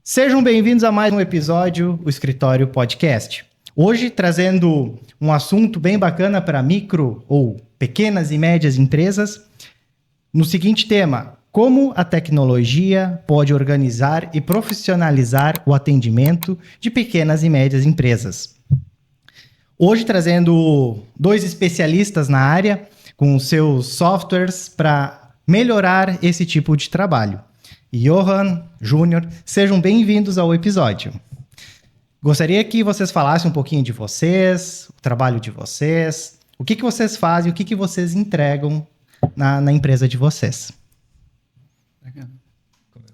Sejam bem-vindos a mais um episódio do Escritório Podcast. Hoje trazendo um assunto bem bacana para micro ou pequenas e médias empresas, no seguinte tema: como a tecnologia pode organizar e profissionalizar o atendimento de pequenas e médias empresas. Hoje trazendo dois especialistas na área com seus softwares para melhorar esse tipo de trabalho. Johan, Júnior, sejam bem-vindos ao episódio. Gostaria que vocês falassem um pouquinho de vocês, o trabalho de vocês, o que vocês fazem, o que vocês entregam na empresa de vocês.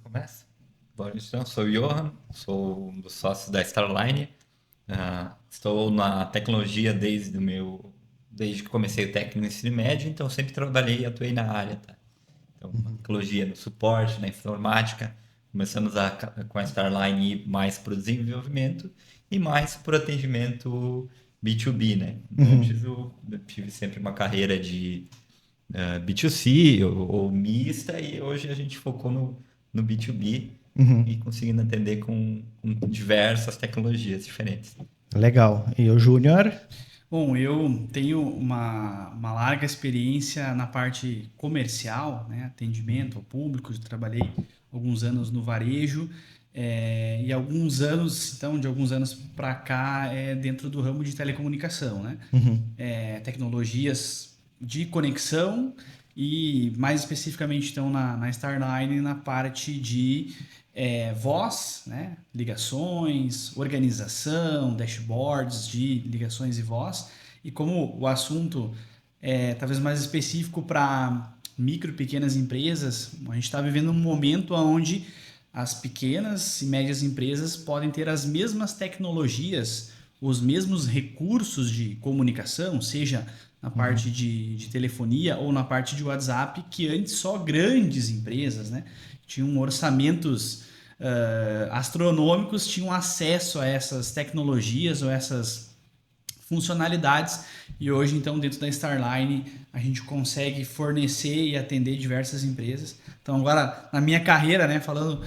Começa? Bom, então, sou o Johan, sou um dos sócios da Starline. Estou na tecnologia desde que comecei o técnico no ensino médio, então sempre trabalhei e atuei na área, tá? Então, tecnologia no suporte, na informática. Começamos com a Starline ir mais para o desenvolvimento e mais para o atendimento B2B, né? Antes eu tive sempre uma carreira de B2C ou mista, e hoje a gente focou no B2B e conseguindo atender com diversas tecnologias diferentes. Legal. E o Júnior? Bom, eu tenho uma larga experiência na parte comercial, né? Atendimento ao público. Eu trabalhei alguns anos no varejo e alguns anos para cá dentro do ramo de telecomunicação, né? Tecnologias de conexão e mais especificamente então na Starline na parte de voz, né? Ligações, organização, dashboards de ligações e voz. E como o assunto é talvez mais específico para micro e pequenas empresas, a gente está vivendo um momento onde as pequenas e médias empresas podem ter as mesmas tecnologias, os mesmos recursos de comunicação, seja na parte de telefonia ou na parte de WhatsApp, que antes só grandes empresas, né, tinham orçamentos astronômicos, tinham acesso a essas tecnologias ou essas funcionalidades, e hoje então dentro da Starline a gente consegue fornecer e atender diversas empresas. Então agora na minha carreira, né, falando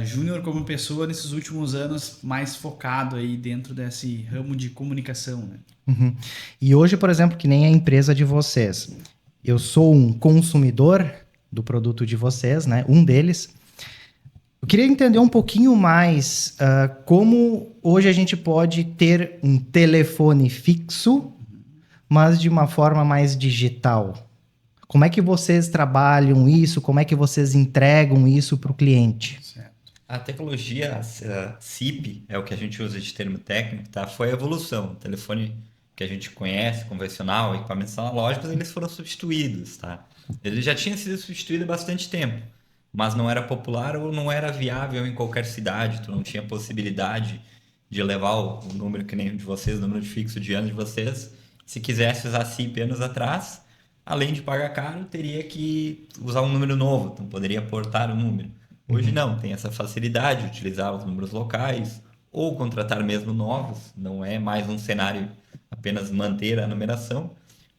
Júnior como pessoa nesses últimos anos mais focado aí dentro desse ramo de comunicação, né? E hoje, por exemplo, que nem a empresa de vocês, eu sou um consumidor do produto de vocês, né, um deles. Eu queria entender um pouquinho mais como hoje a gente pode ter um telefone fixo, mas de uma forma mais digital. Como é que vocês trabalham isso? Como é que vocês entregam isso para o cliente? Certo. A tecnologia SIP, é o que a gente usa de termo técnico, tá? Foi a evolução. O telefone que a gente conhece, convencional, equipamentos analógicos, eles foram substituídos, tá? Ele já tinha sido substituído há bastante tempo, mas não era popular ou não era viável em qualquer cidade. Tu não tinha possibilidade de levar o número que nem de vocês, o número de fixo de anos de vocês. Se quisesse usar SIP anos atrás, além de pagar caro, teria que usar um número novo, então poderia portar o número. Hoje não, tem essa facilidade de utilizar os números locais ou contratar mesmo novos. Não é mais um cenário apenas manter a numeração,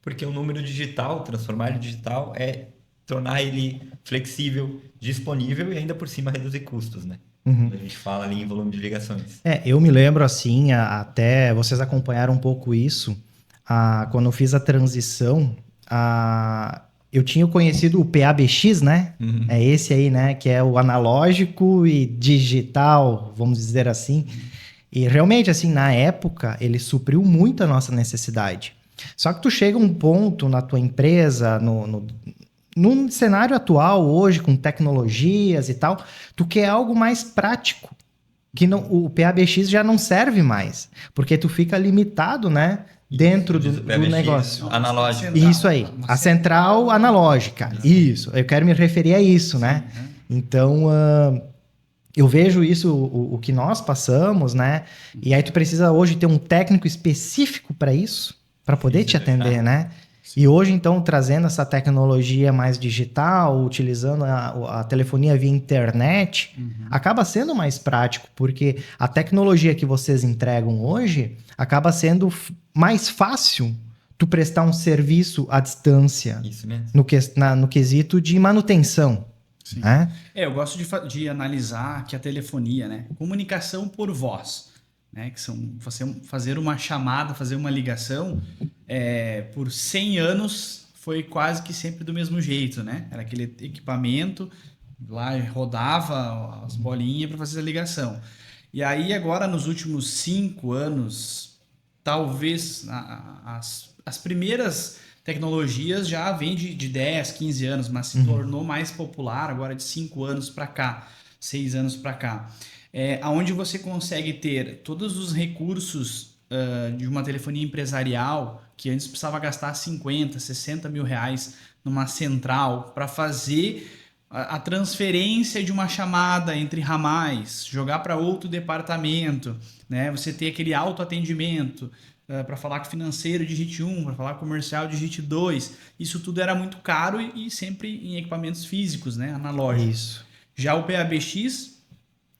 porque o número digital, transformar ele digital, é tornar ele flexível, disponível e ainda por cima reduzir custos, né? Quando a gente fala ali em volume de ligações. Eu me lembro assim, até vocês acompanharam um pouco isso, quando eu fiz a transição, eu tinha conhecido o PABX, né? É esse aí, né? Que é o analógico e digital, vamos dizer assim. E realmente, assim, na época, ele supriu muito a nossa necessidade. Só que tu chega a um ponto na tua empresa, no cenário atual, hoje, com tecnologias e tal, tu quer algo mais prático, que o PABX já não serve mais, porque tu fica limitado, né, dentro do negócio. Analógico. Isso aí, a central analógica, isso, eu quero me referir a isso, né? Então, eu vejo isso, o que nós passamos, né, e aí tu precisa hoje ter um técnico específico para isso, para poder te atender, né? E hoje, então, trazendo essa tecnologia mais digital, utilizando a telefonia via internet, acaba sendo mais prático, porque a tecnologia que vocês entregam hoje acaba sendo mais fácil tu prestar um serviço à distância. Isso mesmo. No quesito de manutenção. Sim. né? Eu gosto de analisar que a telefonia, né? Comunicação por voz, né? Que são fazer uma chamada, fazer uma ligação, por 100 anos foi quase que sempre do mesmo jeito, né? Era aquele equipamento, lá rodava as bolinhas para fazer a ligação. E aí agora nos últimos 5 anos, talvez as primeiras tecnologias já vêm de 10, 15 anos, mas se tornou mais popular agora de 5 anos para cá, 6 anos para cá. Onde você consegue ter todos os recursos de uma telefonia empresarial, que antes precisava gastar 50, 60 mil reais numa central para fazer a transferência de uma chamada entre ramais, jogar para outro departamento, né? Você ter aquele autoatendimento, para falar com financeiro digite 1, para falar com comercial digite 2. Isso tudo era muito caro e sempre em equipamentos físicos, né? Analógicos. Isso. Já o PABX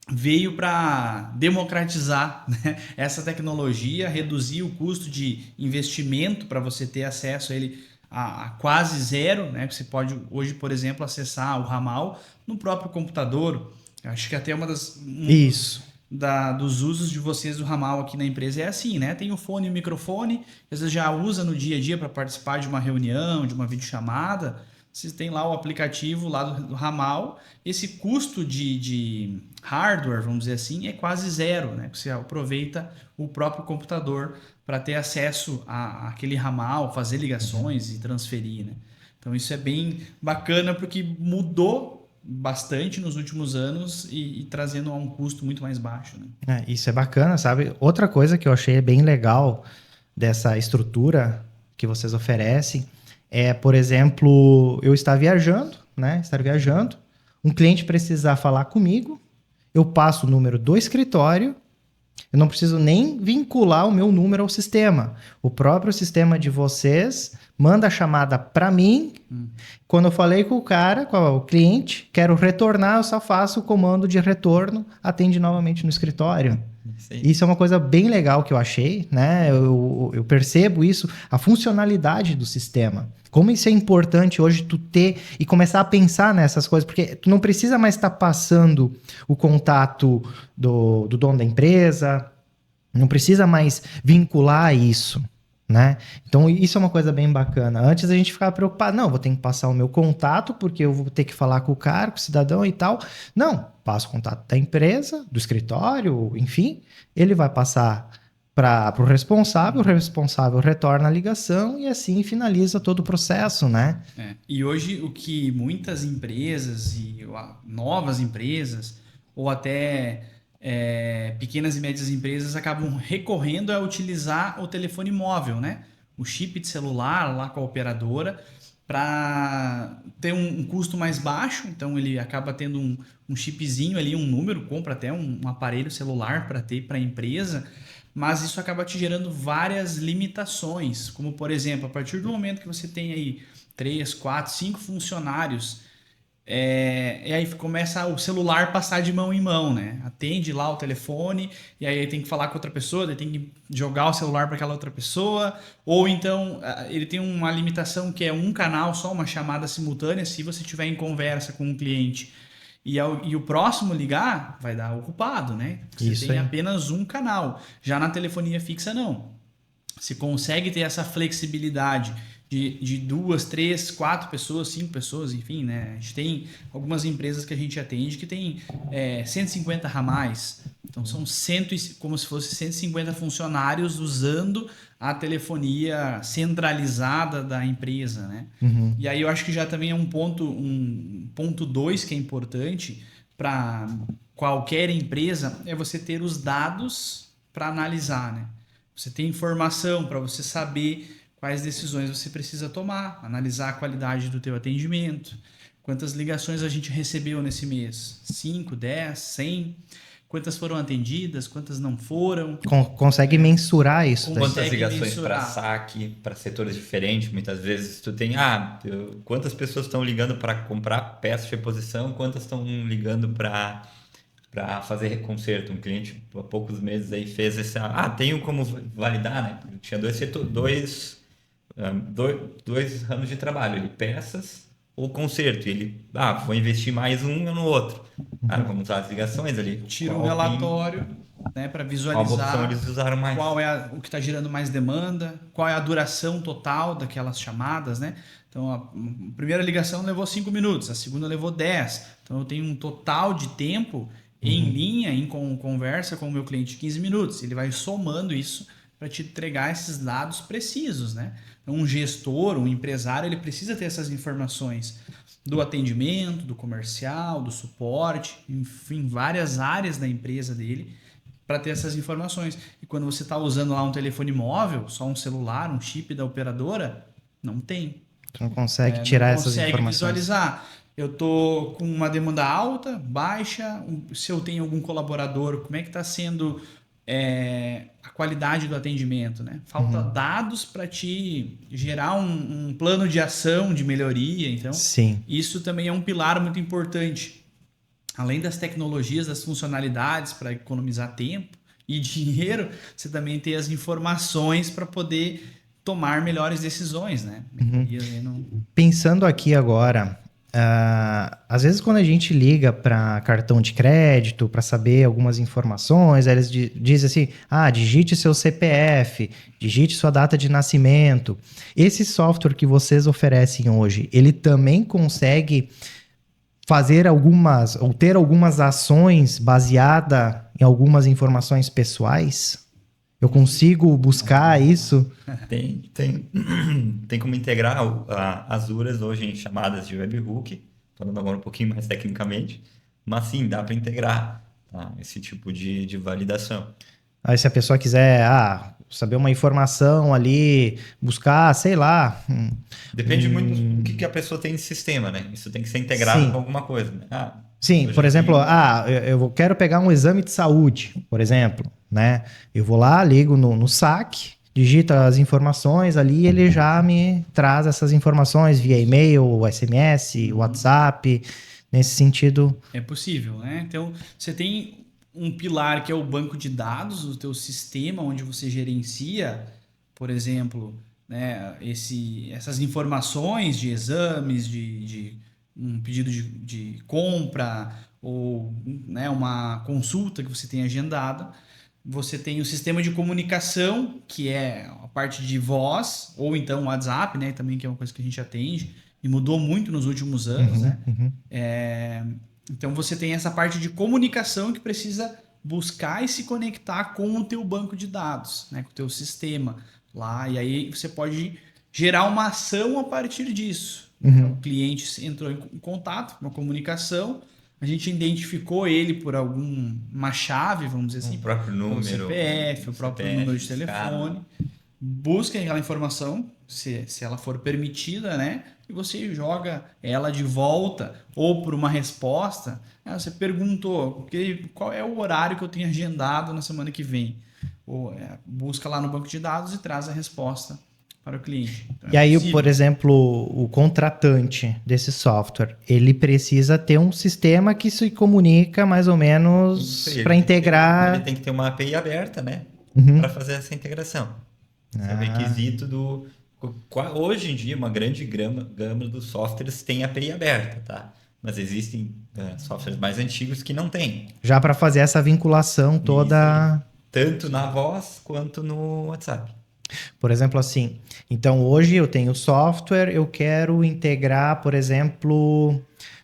veio para democratizar, né, essa tecnologia, reduzir o custo de investimento para você ter acesso a ele a quase zero, né? Você pode hoje, por exemplo, acessar o ramal no próprio computador. Acho que até Isso. dos usos de vocês do ramal aqui na empresa é assim, né? Tem o fone e o microfone, que você já usa no dia a dia para participar de uma reunião, de uma videochamada. Vocês têm lá o aplicativo lá do ramal. Esse custo de hardware, vamos dizer assim, é quase zero, né? Você aproveita o próprio computador para ter acesso àquele ramal, fazer ligações e transferir, né? Então isso é bem bacana porque mudou bastante nos últimos anos e trazendo a um custo muito mais baixo, né? Isso é bacana, sabe? Outra coisa que eu achei bem legal dessa estrutura que vocês oferecem por exemplo, eu estar viajando, né? Um cliente precisar falar comigo, eu passo o número do escritório, eu não preciso nem vincular o meu número ao sistema. O próprio sistema de vocês manda a chamada para mim. Quando eu falei com o cara, com o cliente, quero retornar, eu só faço o comando de retorno, atende novamente no escritório. Sim. Isso é uma coisa bem legal que eu achei, né? Eu percebo isso, a funcionalidade do sistema. Como isso é importante hoje tu ter e começar a pensar nessas coisas, porque tu não precisa mais estar passando o contato do dono da empresa, não precisa mais vincular isso, né? Então isso é uma coisa bem bacana. Antes a gente ficava preocupado, não, vou ter que passar o meu contato, porque eu vou ter que falar com o cara, com o cidadão e tal. Não, passo o contato da empresa, do escritório, enfim, ele vai passar para o responsável retorna a ligação e assim finaliza todo o processo, né? E hoje o que muitas empresas e novas empresas ou até pequenas e médias empresas acabam recorrendo a utilizar o telefone móvel, né? O chip de celular lá com a operadora para ter um custo mais baixo, então ele acaba tendo um chipzinho ali, um número, compra até um aparelho celular para ter para a empresa, mas isso acaba te gerando várias limitações, como por exemplo, a partir do momento que você tem aí 3, 4, 5 funcionários, e aí começa o celular passar de mão em mão, né? Atende lá o telefone e aí tem que falar com outra pessoa, daí tem que jogar o celular para aquela outra pessoa, ou então ele tem uma limitação que é um canal só, uma chamada simultânea, se você estiver em conversa com um cliente e o próximo ligar, vai dar ocupado, né? Você Isso tem aí. apenas um canal. Já na telefonia fixa, não. Você consegue ter essa flexibilidade de 2, 3, 4 pessoas, 5 pessoas, enfim, né? A gente tem algumas empresas que a gente atende que tem 150 ramais. Então são como se fosse 150 funcionários usando a telefonia centralizada da empresa, né? Uhum. E aí eu acho que já também é um ponto 2 que é importante para qualquer empresa, é você ter os dados para analisar, né? Você tem informação para você saber quais decisões você precisa tomar, analisar a qualidade do teu atendimento, quantas ligações a gente recebeu nesse mês, 5, 10, 100, quantas foram atendidas, quantas não foram. Consegue mensurar isso. Com- daí. Quantas Consegue ligações para mensurar. saque, para setores diferentes? Muitas vezes tu tem, quantas pessoas estão ligando para comprar peça de reposição, quantas estão ligando para fazer conserto. Um cliente há poucos meses aí fez esse, tenho como validar, né? Tinha dois ramos de trabalho, peças ou conserto. Ele, vou investir mais um no outro. Vamos usar as ligações ali. Tira um relatório, né, para Qual visualizar opção eles usaram mais. qual é o que está gerando mais demanda, qual é a duração total daquelas chamadas, né? Então, a primeira ligação levou 5 minutos, a segunda levou 10. Então, eu tenho um total de tempo em linha, em conversa com o meu cliente de 15 minutos. Ele vai somando isso para te entregar esses dados precisos, né? Então, um gestor, um empresário, ele precisa ter essas informações do atendimento, do comercial, do suporte, enfim, várias áreas da empresa dele para ter essas informações. E quando você está usando lá um telefone móvel, só um celular, um chip da operadora, não tem. Tu não consegue tirar essas informações. Não consegue visualizar. Eu tô com uma demanda alta, baixa, se eu tenho algum colaborador, como é que está sendo a qualidade do atendimento, né? Falta dados para te gerar um plano de ação, de melhoria. Então, Sim. isso também é um pilar muito importante. Além das tecnologias, das funcionalidades para economizar tempo e dinheiro, você também tem as informações para poder tomar melhores decisões, né? Pensando aqui agora, às vezes quando a gente liga para cartão de crédito para saber algumas informações, eles dizem assim, digite seu CPF, digite sua data de nascimento. Esse software que vocês oferecem hoje, ele também consegue fazer algumas, ou ter algumas ações baseadas em algumas informações pessoais? Eu consigo buscar isso? Tem como integrar as URAs hoje em chamadas de webhook, falando agora um pouquinho mais tecnicamente, mas sim, dá para integrar, tá? Esse tipo de validação. Aí se a pessoa quiser saber uma informação ali, buscar, sei lá... Depende muito do que a pessoa tem em sistema, né? Isso tem que ser integrado com alguma coisa, né? Sim, por exemplo, eu quero pegar um exame de saúde, por exemplo, né? Eu vou lá, ligo no saque, digito as informações ali, ele já me traz essas informações via e-mail, SMS, WhatsApp, nesse sentido. É possível, né? Então, você tem um pilar que é o banco de dados do teu sistema, onde você gerencia, por exemplo, né, essas informações de exames, de um pedido de compra ou, né, uma consulta que você tem agendada. Você tem o sistema de comunicação, que é a parte de voz, ou então o WhatsApp, né, também, que é uma coisa que a gente atende, e mudou muito nos últimos anos, né? Então você tem essa parte de comunicação que precisa buscar e se conectar com o teu banco de dados, né, com o teu sistema lá, e aí você pode gerar uma ação a partir disso. O cliente entrou em contato, uma comunicação, a gente identificou ele por alguma chave, vamos dizer assim, o próprio número, o CPF, o próprio número de telefone, busca aquela informação, se ela for permitida, né? E você joga ela de volta ou por uma resposta. Você perguntou qual é o horário que eu tenho agendado na semana que vem. Busca lá no banco de dados e traz a resposta para o cliente. Então, e aí, por exemplo, o contratante desse software, ele precisa ter um sistema que se comunica mais ou menos para integrar... Ele tem que ter uma API aberta, né? Para fazer essa integração. Esse é o requisito do... Hoje em dia, uma grande gama dos softwares tem API aberta, tá? Mas existem softwares mais antigos que não têm. Já para fazer essa vinculação toda... Isso, tanto na voz quanto no WhatsApp. Por exemplo, assim, então hoje eu tenho software, eu quero integrar, por exemplo,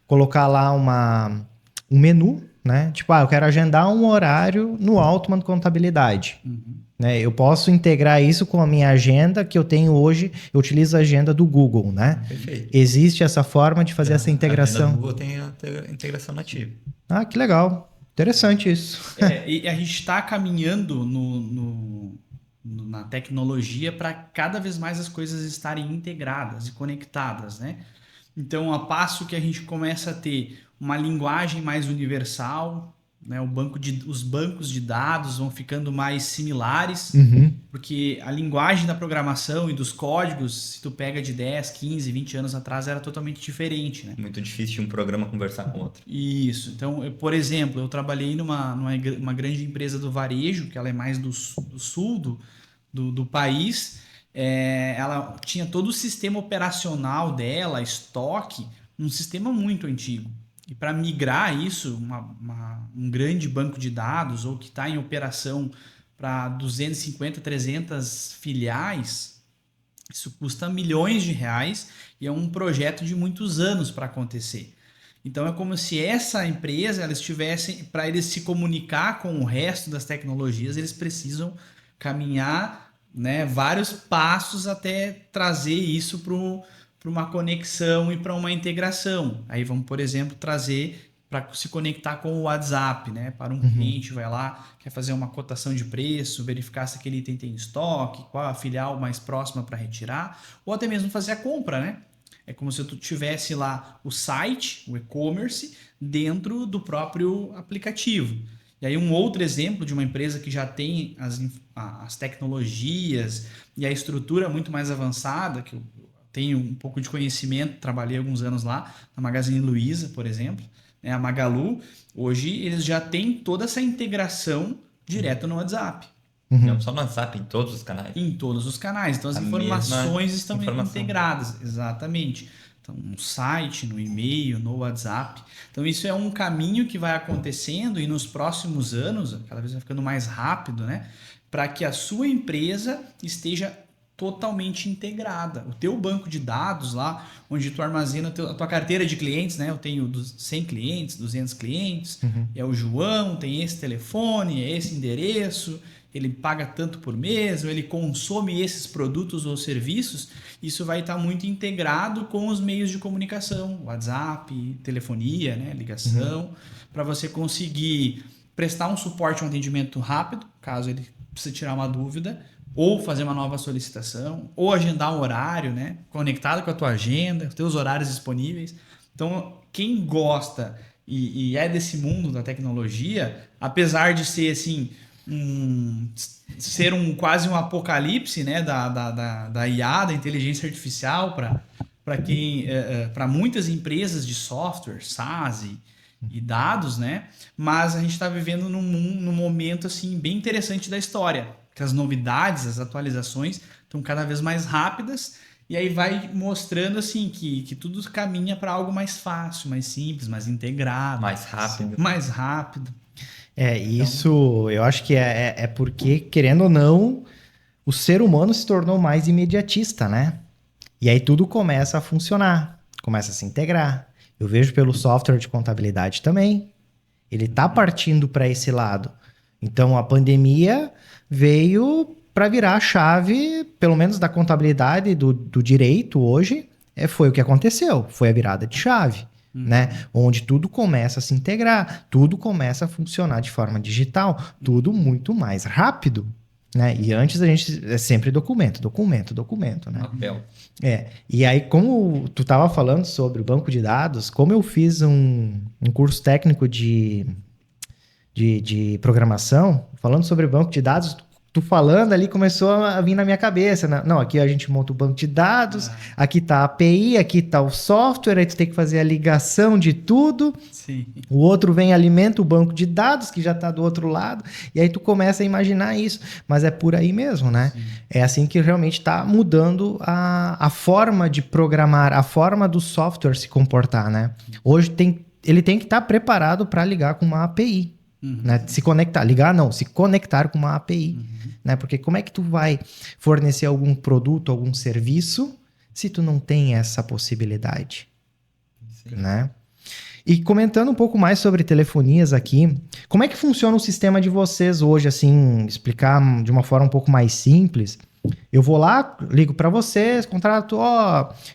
colocar lá um menu, né? Tipo, eu quero agendar um horário no Altman Contabilidade. Né? Eu posso integrar isso com a minha agenda que eu tenho hoje, eu utilizo a agenda do Google, né? Perfeito. Existe essa forma de fazer essa integração? A agenda do Google tem a integração nativa. Que legal. Interessante isso. E a gente está caminhando na tecnologia para cada vez mais as coisas estarem integradas e conectadas, né? Então, a passo que a gente começa a ter uma linguagem mais universal, né? Os bancos de dados vão ficando mais similares, porque a linguagem da programação e dos códigos, se tu pega de 10, 15, 20 anos atrás, era totalmente diferente, né? Muito difícil um programa conversar com outro. Isso. Então, por exemplo, eu trabalhei numa grande empresa do varejo, que ela é mais do sul do país. Ela tinha todo o sistema operacional dela, estoque, num sistema muito antigo. E para migrar isso, um grande banco de dados ou que está em operação para 250, 300 filiais, isso custa milhões de reais e é um projeto de muitos anos para acontecer. Então é como se essa empresa, eles tivessem, para eles se comunicar com o resto das tecnologias, eles precisam caminhar, né, vários passos até trazer isso para uma conexão e para uma integração. Aí vamos, por exemplo, trazer para se conectar com o WhatsApp, né? Para um cliente, vai lá, quer fazer uma cotação de preço, verificar se aquele item tem estoque, qual a filial mais próxima para retirar, ou até mesmo fazer a compra, né? É como se tu tivesse lá o site, o e-commerce, dentro do próprio aplicativo. E aí um outro exemplo de uma empresa que já tem as tecnologias e a estrutura muito mais avançada, que eu tenho um pouco de conhecimento, trabalhei alguns anos lá, na Magazine Luiza, por exemplo, né, a Magalu, hoje eles já têm toda essa integração direto no WhatsApp. Não só no WhatsApp, em todos os canais. Em todos os canais. Então as informações estão integradas. Exatamente. Então, no site, no e-mail, no WhatsApp. Então, isso é um caminho que vai acontecendo e nos próximos anos, cada vez vai ficando mais rápido, né? Para que a sua empresa esteja totalmente integrada. O teu banco de dados lá, onde tu armazena a tua carteira de clientes, né? Eu tenho 100 clientes, 200 clientes, é o João, tem esse telefone, é esse endereço, ele paga tanto por mês, ou ele consome esses produtos ou serviços, isso vai estar muito integrado com os meios de comunicação, WhatsApp, telefonia, né? Ligação, para você conseguir prestar um suporte, um atendimento rápido, caso ele precise tirar uma dúvida, ou fazer uma nova solicitação, ou agendar um horário, né? Conectado com a tua agenda, os teus horários disponíveis. Então, quem gosta e é desse mundo da tecnologia, apesar de ser assim, quase um apocalipse, né? da IA, da inteligência artificial para muitas empresas de software, SaaS e dados, né? Mas a gente está vivendo num momento assim bem interessante da história, que as novidades, as atualizações estão cada vez mais rápidas e aí vai mostrando assim que tudo caminha para algo mais fácil, mais simples, mais integrado, mais rápido. Mais rápido. Isso eu acho que é porque, querendo ou não, o ser humano se tornou mais imediatista, né? E aí tudo começa a funcionar, começa a se integrar. Eu vejo pelo software de contabilidade também. Ele está partindo para esse lado. Então, a pandemia veio para virar a chave, pelo menos da contabilidade, do direito hoje, foi o que aconteceu. Foi a virada de chave, né? Onde tudo começa a se integrar, tudo começa a funcionar de forma digital, tudo muito mais rápido, né? E antes a gente é sempre documento, né? Papel. E aí, como tu estava falando sobre o banco de dados, como eu fiz um curso técnico de programação, falando sobre banco de dados, tu falando ali começou a vir na minha cabeça, né? Não, aqui a gente monta o banco de dados, aqui tá a API, aqui tá o software, aí tu tem que fazer a ligação de tudo. Sim. O outro vem e alimenta o banco de dados, que já tá do outro lado, e aí tu começa a imaginar isso. Mas é por aí mesmo, né? Sim. É assim que realmente tá mudando a forma de programar, a forma do software se comportar, né? Hoje ele tem que estar preparado para ligar com uma API. Né? Se conectar, se conectar com uma API, né? Porque como é que tu vai fornecer algum produto, algum serviço, se tu não tem essa possibilidade, né? E comentando um pouco mais sobre telefonias aqui, como é que funciona o sistema de vocês hoje, assim, explicar de uma forma um pouco mais simples? Eu vou lá, ligo para vocês, contrato,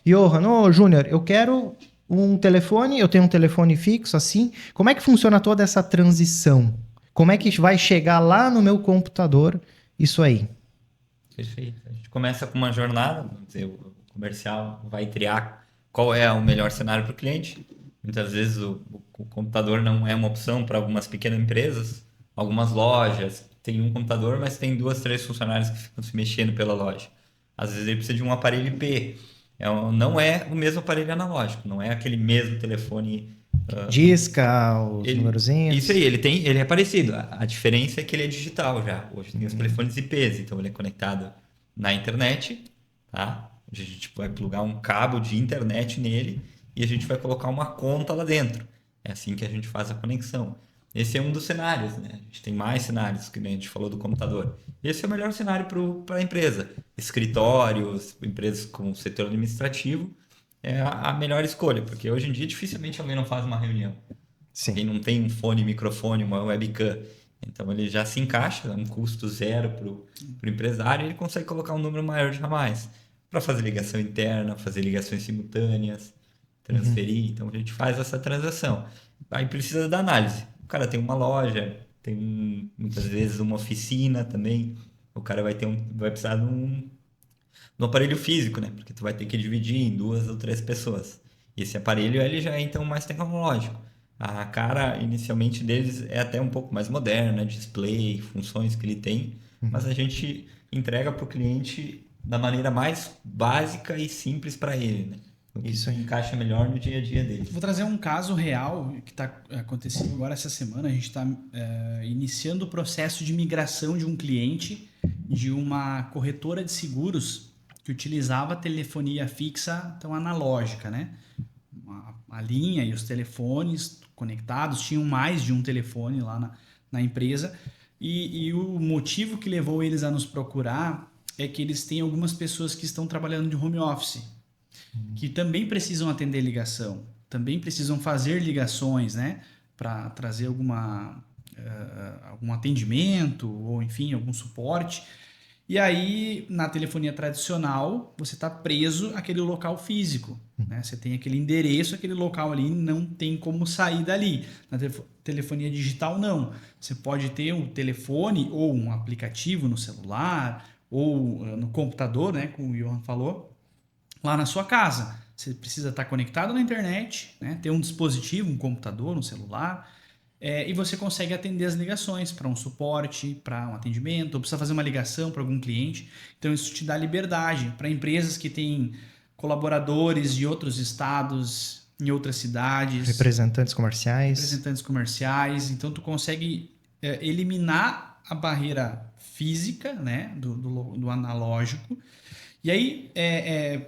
Johan, Júnior, eu quero um telefone, eu tenho um telefone fixo, assim. Como é que funciona toda essa transição? Como é que vai chegar lá no meu computador isso aí? Perfeito. A gente começa com uma jornada, vamos dizer, o comercial vai triar qual é o melhor cenário para o cliente. Muitas vezes o computador não é uma opção para algumas pequenas empresas, algumas lojas tem um computador, mas tem 2, 3 funcionários que ficam se mexendo pela loja. Às vezes ele precisa de um aparelho IP. Não é o mesmo aparelho analógico, não é aquele mesmo telefone. Disca, os numerozinhos. Isso aí, ele é parecido. A diferença é que ele é digital já. Hoje tem os telefones IPs, então ele é conectado na internet, tá? A gente vai plugar um cabo de internet nele e a gente vai colocar uma conta lá dentro. É assim que a gente faz a conexão. Esse é um dos cenários, né? A gente tem mais cenários, que nem a gente falou do computador. Esse é o melhor cenário para a empresa. Escritórios, empresas com o setor administrativo, é a melhor escolha, porque hoje em dia dificilmente alguém não faz uma reunião. Alguém Sim. não tem um fone, microfone, uma webcam. Então ele já se encaixa, é um custo zero para o empresário e ele consegue colocar um número maior de ramais para fazer ligação interna, fazer ligações simultâneas, transferir. Então a gente faz essa transação. Aí precisa da análise. O cara tem uma loja, tem muitas vezes uma oficina também. O cara vai precisar de um aparelho físico, né? Porque tu vai ter que dividir em 2 ou 3 pessoas. E esse aparelho ele já é então mais tecnológico. A cara inicialmente deles é até um pouco mais moderna, display, funções que ele tem, mas a gente entrega para o cliente da maneira mais básica e simples para ele, né? O que Isso aí. encaixa melhor no dia a dia dele. Vou trazer um caso real que está acontecendo agora essa semana. A gente está iniciando o processo de migração de um cliente de uma corretora de seguros que utilizava telefonia fixa, então analógica, né? A linha e os telefones conectados, tinham mais de um telefone lá na empresa. E o motivo que levou eles a nos procurar é que eles têm algumas pessoas que estão trabalhando de home office, que também precisam atender ligação, também precisam fazer ligações, né, para trazer algum atendimento ou, enfim, algum suporte. E aí, na telefonia tradicional, você está preso àquele local físico, né? Você tem aquele endereço, aquele local ali, não tem como sair dali. Na telefonia digital, não. Você pode ter um telefone ou um aplicativo no celular ou no computador, né, como o Johan falou, lá na sua casa. Você precisa estar conectado na internet, né? Ter um dispositivo, um computador, um celular, e você consegue atender as ligações para um suporte, para um atendimento, ou precisa fazer uma ligação para algum cliente. Então isso te dá liberdade para empresas que têm colaboradores de outros estados, em outras cidades, Representantes comerciais. representantes comerciais. Então tu consegue eliminar a barreira física, né, do analógico. E aí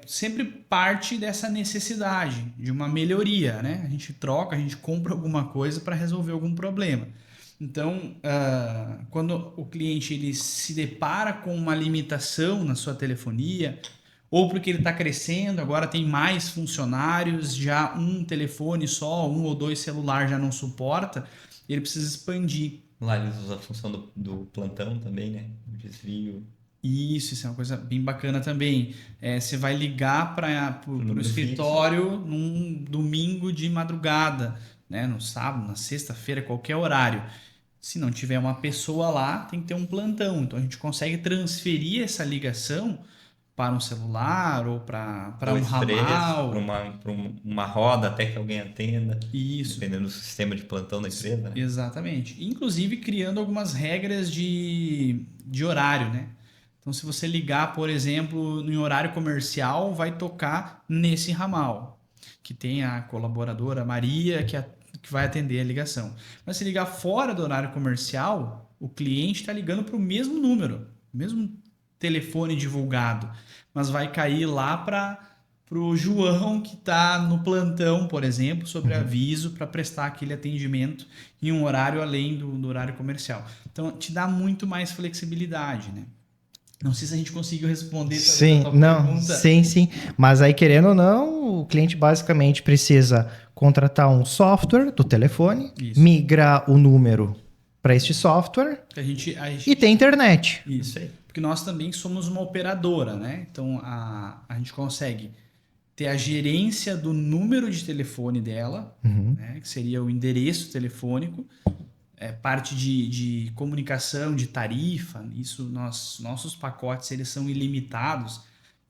sempre parte dessa necessidade de uma melhoria, né? A gente troca, a gente compra alguma coisa para resolver algum problema. Então, quando o cliente ele se depara com uma limitação na sua telefonia, ou porque ele está crescendo, agora tem mais funcionários, já um telefone só, 1 ou 2 celulares já não suporta, ele precisa expandir. Lá eles usam a função do plantão também, né? O desvio. Isso é uma coisa bem bacana também. Você vai ligar para o número escritório num domingo de madrugada, né? No sábado, na sexta-feira, qualquer horário. Se não tiver uma pessoa lá, tem que ter um plantão. Então a gente consegue transferir essa ligação para um celular ou para um 2, 3, ramal. para uma roda até que alguém atenda. Isso. Dependendo do sistema de plantão da empresa, né? Exatamente. Inclusive criando algumas regras de horário, né? Então, se você ligar, por exemplo, em horário comercial, vai tocar nesse ramal, que tem a colaboradora Maria, que vai atender a ligação. Mas se ligar fora do horário comercial, o cliente está ligando para o mesmo número, mesmo telefone divulgado, mas vai cair lá para o João que está no plantão, por exemplo, sobre aviso para prestar aquele atendimento em um horário além do horário comercial. Então, te dá muito mais flexibilidade, né? Não sei se a gente conseguiu responder Sim, a tua não, pergunta. sim. Mas aí, querendo ou não, o cliente basicamente precisa contratar um software do telefone, Isso. migrar o número para este software A gente e ter internet. Isso aí. Porque nós também somos uma operadora, né? Então a gente consegue ter a gerência do número de telefone dela, né? Que seria o endereço telefônico, parte de comunicação, de tarifa. Isso nossos pacotes eles são ilimitados.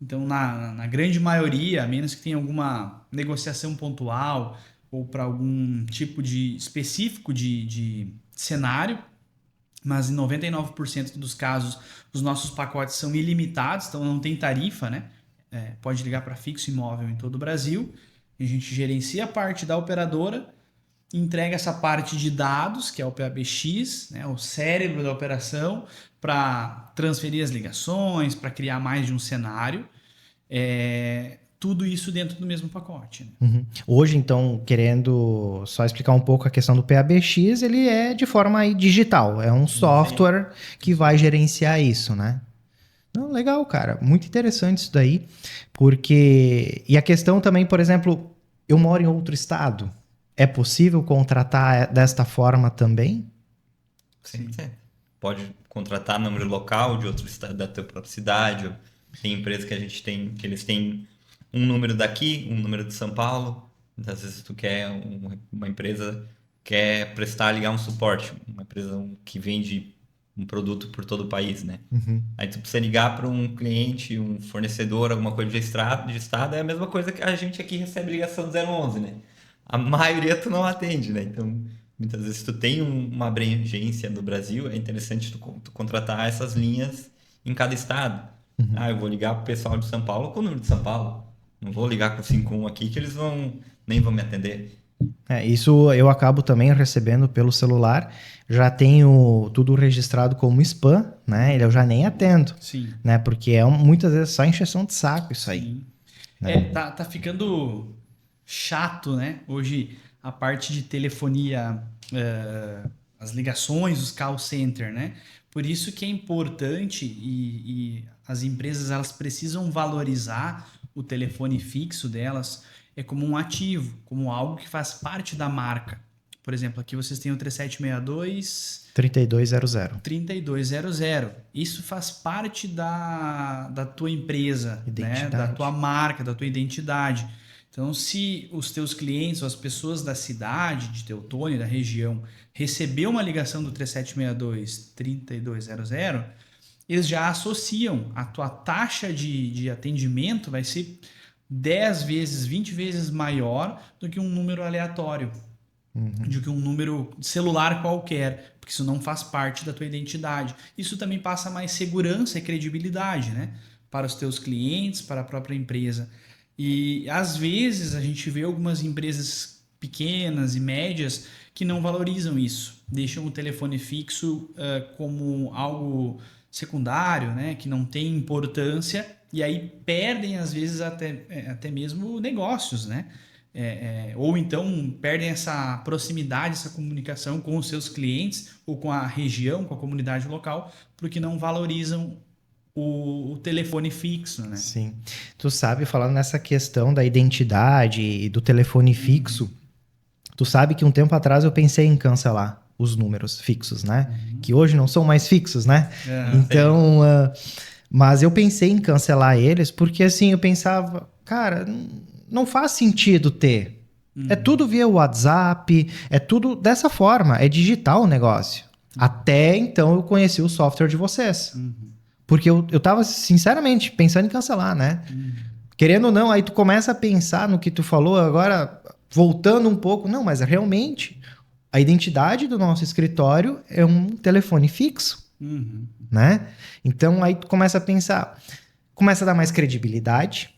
Então na grande maioria, a menos que tenha alguma negociação pontual ou para algum tipo de específico de cenário, mas em 99% dos casos os nossos pacotes são ilimitados, então não tem tarifa, né? Pode ligar para fixo e móvel em todo o Brasil. A gente gerencia a parte da operadora, entrega essa parte de dados, que é o PABX, né? O cérebro da operação, para transferir as ligações, para criar mais de um cenário. tudo isso dentro do mesmo pacote. Né? Uhum. Hoje, então, querendo só explicar um pouco a questão do PABX, ele é de forma aí digital, é um software que vai gerenciar isso, né? Não, legal, cara, muito interessante isso daí, porque... E a questão também, por exemplo, eu moro em outro estado, é possível contratar desta forma também? Sim. Pode contratar número local de outro estado da tua própria cidade. Tem empresas que a gente tem, que eles têm um número daqui, um número de São Paulo. Às vezes tu quer uma empresa quer ligar um suporte, uma empresa que vende um produto por todo o país, né? Uhum. Aí tu precisa ligar para um cliente, um fornecedor, alguma coisa de estado, é a mesma coisa que a gente aqui recebe ligação do 011, né? A maioria tu não atende, né? Então, muitas vezes tu tem uma abrangência no Brasil, é interessante tu contratar essas linhas em cada estado. Ah, eu vou ligar pro pessoal de São Paulo com o número de São Paulo. Não vou ligar com o 51 aqui que eles nem vão me atender. Isso eu acabo também recebendo pelo celular, já tenho tudo registrado como spam, né? Eu já nem atendo, Sim. né? Porque é muitas vezes só encheção de saco isso aí. Sim. Né? Tá ficando chato, né? Hoje a parte de telefonia, as ligações, os call center, né? Por isso que é importante e as empresas elas precisam valorizar o telefone fixo delas como um ativo, como algo que faz parte da marca. Por exemplo, aqui vocês têm o 3762 3200. 3200. Isso faz parte da tua empresa, né? Da Identidade. tua marca, da tua identidade. Então, se os teus clientes ou as pessoas da cidade, de Teutônia, da região, receber uma ligação do 3762 3200, eles já associam a tua taxa de atendimento vai ser 10 vezes, 20 vezes maior do que um número aleatório, do que um número celular qualquer, porque isso não faz parte da tua identidade. Isso também passa mais segurança e credibilidade, né? Para os teus clientes, para a própria empresa. E às vezes a gente vê algumas empresas pequenas e médias que não valorizam isso, deixam o telefone fixo como algo secundário, né? Que não tem importância e aí perdem às vezes até mesmo negócios, né? Ou então perdem essa proximidade, essa comunicação com os seus clientes ou com a região, com a comunidade local, porque não valorizam o telefone fixo, né? Sim. Tu sabe, falando nessa questão da identidade e do telefone fixo, tu sabe que um tempo atrás eu pensei em cancelar os números fixos, né? Que hoje não são mais fixos, né? Então, mas eu pensei em cancelar eles porque assim, eu pensava, cara, não faz sentido ter. É tudo via WhatsApp, é tudo dessa forma, é digital o negócio. Até então eu conheci o software de vocês. Porque eu tava, sinceramente, pensando em cancelar, né? Querendo ou não, aí tu começa a pensar no que tu falou agora, voltando um pouco. Não, mas realmente, a identidade do nosso escritório é um telefone fixo, né? Então, aí tu começa a pensar, começa a dar mais credibilidade,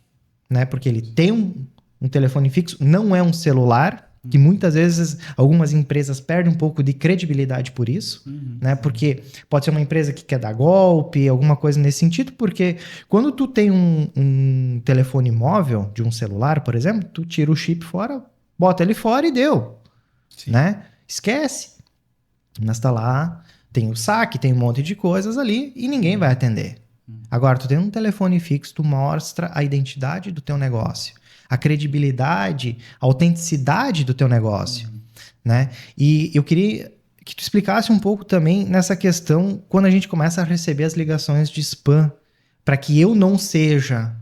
né? Porque ele tem um telefone fixo, não é um celular, que muitas vezes algumas empresas perdem um pouco de credibilidade por isso, né? Porque pode ser uma empresa que quer dar golpe, alguma coisa nesse sentido, porque quando tu tem um telefone móvel de um celular, por exemplo, tu tira o chip fora, bota ele fora e deu, né? Esquece. Mas tá lá, tem o saque, tem um monte de coisas ali e ninguém vai atender. Agora, tu tem um telefone fixo, tu mostra a identidade do teu negócio, a credibilidade, a autenticidade do teu negócio, né? E eu queria que tu explicasse um pouco também nessa questão quando a gente começa a receber as ligações de spam, para que eu não seja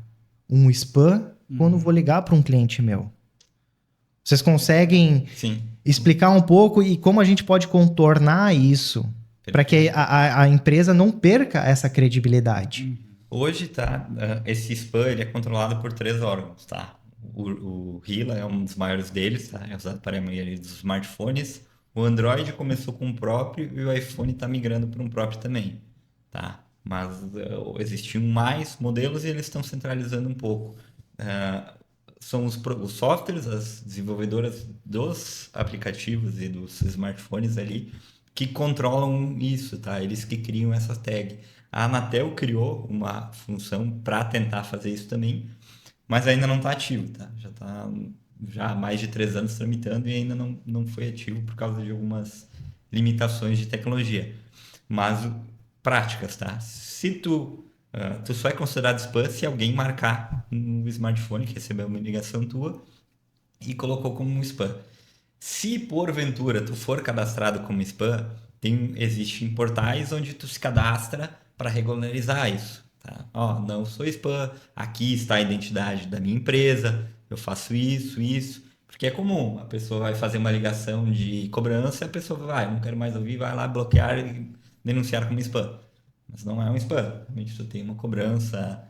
um spam quando vou ligar para um cliente meu. Vocês conseguem explicar um pouco e como a gente pode contornar isso para que a empresa não perca essa credibilidade? Hoje, tá, esse spam ele é controlado por 3 órgãos, tá? O Hila é um dos maiores deles, tá? É usado para a maioria dos smartphones. O Android começou com um próprio e o iPhone está migrando para um próprio também, tá? Mas existiam mais modelos e eles estão centralizando um pouco. São os softwares, as desenvolvedoras dos aplicativos e dos smartphones ali que controlam isso, tá? Eles que criam essa tag. A Anatel criou uma função para tentar fazer isso também, mas ainda não está ativo, tá? Já está já há mais de 3 anos tramitando e ainda não foi ativo por causa de algumas limitações de tecnologia. Mas práticas, tá? Se tu só é considerado spam se alguém marcar no smartphone que recebeu uma ligação tua e colocou como um spam. Se porventura tu for cadastrado como spam, existem portais onde tu se cadastra para regularizar isso. Tá? Ó, não sou spam, aqui está a identidade da minha empresa, eu faço isso. Porque é comum, a pessoa vai fazer uma ligação de cobrança e a pessoa vai, não quero mais ouvir, vai lá bloquear e denunciar como spam. Mas não é um spam, realmente tu tem uma cobrança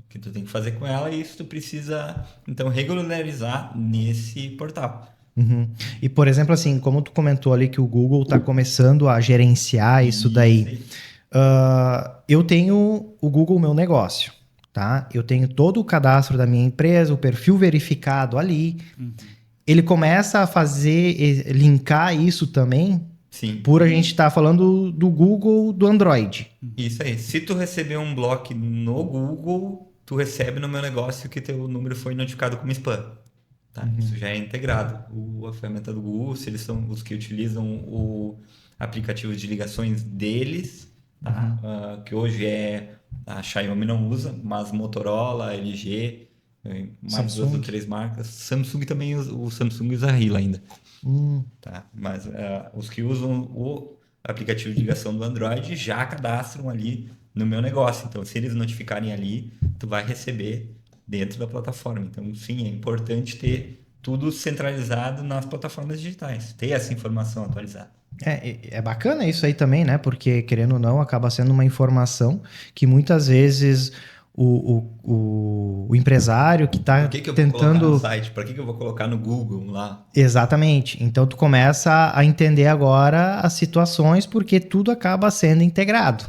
que tu tem que fazer com ela e isso tu precisa, então, regularizar nesse portal. Uhum. E, por exemplo, assim, como tu comentou ali que o Google está começando a gerenciar isso daí, eu tenho o Google Meu Negócio, tá? Eu tenho todo o cadastro da minha empresa, o perfil verificado ali. Ele começa a linkar isso também. Sim. Por a gente estar falando do Google do Android. Isso aí. Se tu receber um bloco no Google, tu recebe no Meu Negócio que teu número foi notificado como spam. Tá? Isso já é integrado. A ferramenta do Google, se eles são os que utilizam o aplicativo de ligações deles, tá? Que hoje a Xiaomi não usa, mas Motorola, LG, mais Samsung. 2 ou 3 marcas. Samsung também, o Samsung usa RILA ainda. Tá? Mas os que usam o aplicativo de ligação do Android já cadastram ali no Meu Negócio. Então, se eles notificarem ali, tu vai receber dentro da plataforma. Então, sim, é importante ter tudo centralizado nas plataformas digitais, ter essa informação atualizada. É bacana isso aí também, né? Porque, querendo ou não, acaba sendo uma informação que muitas vezes o empresário que está Por que eu vou tentando... colocar no site? Para que eu vou colocar no Google lá? Exatamente. Então, tu começa a entender agora as situações porque tudo acaba sendo integrado.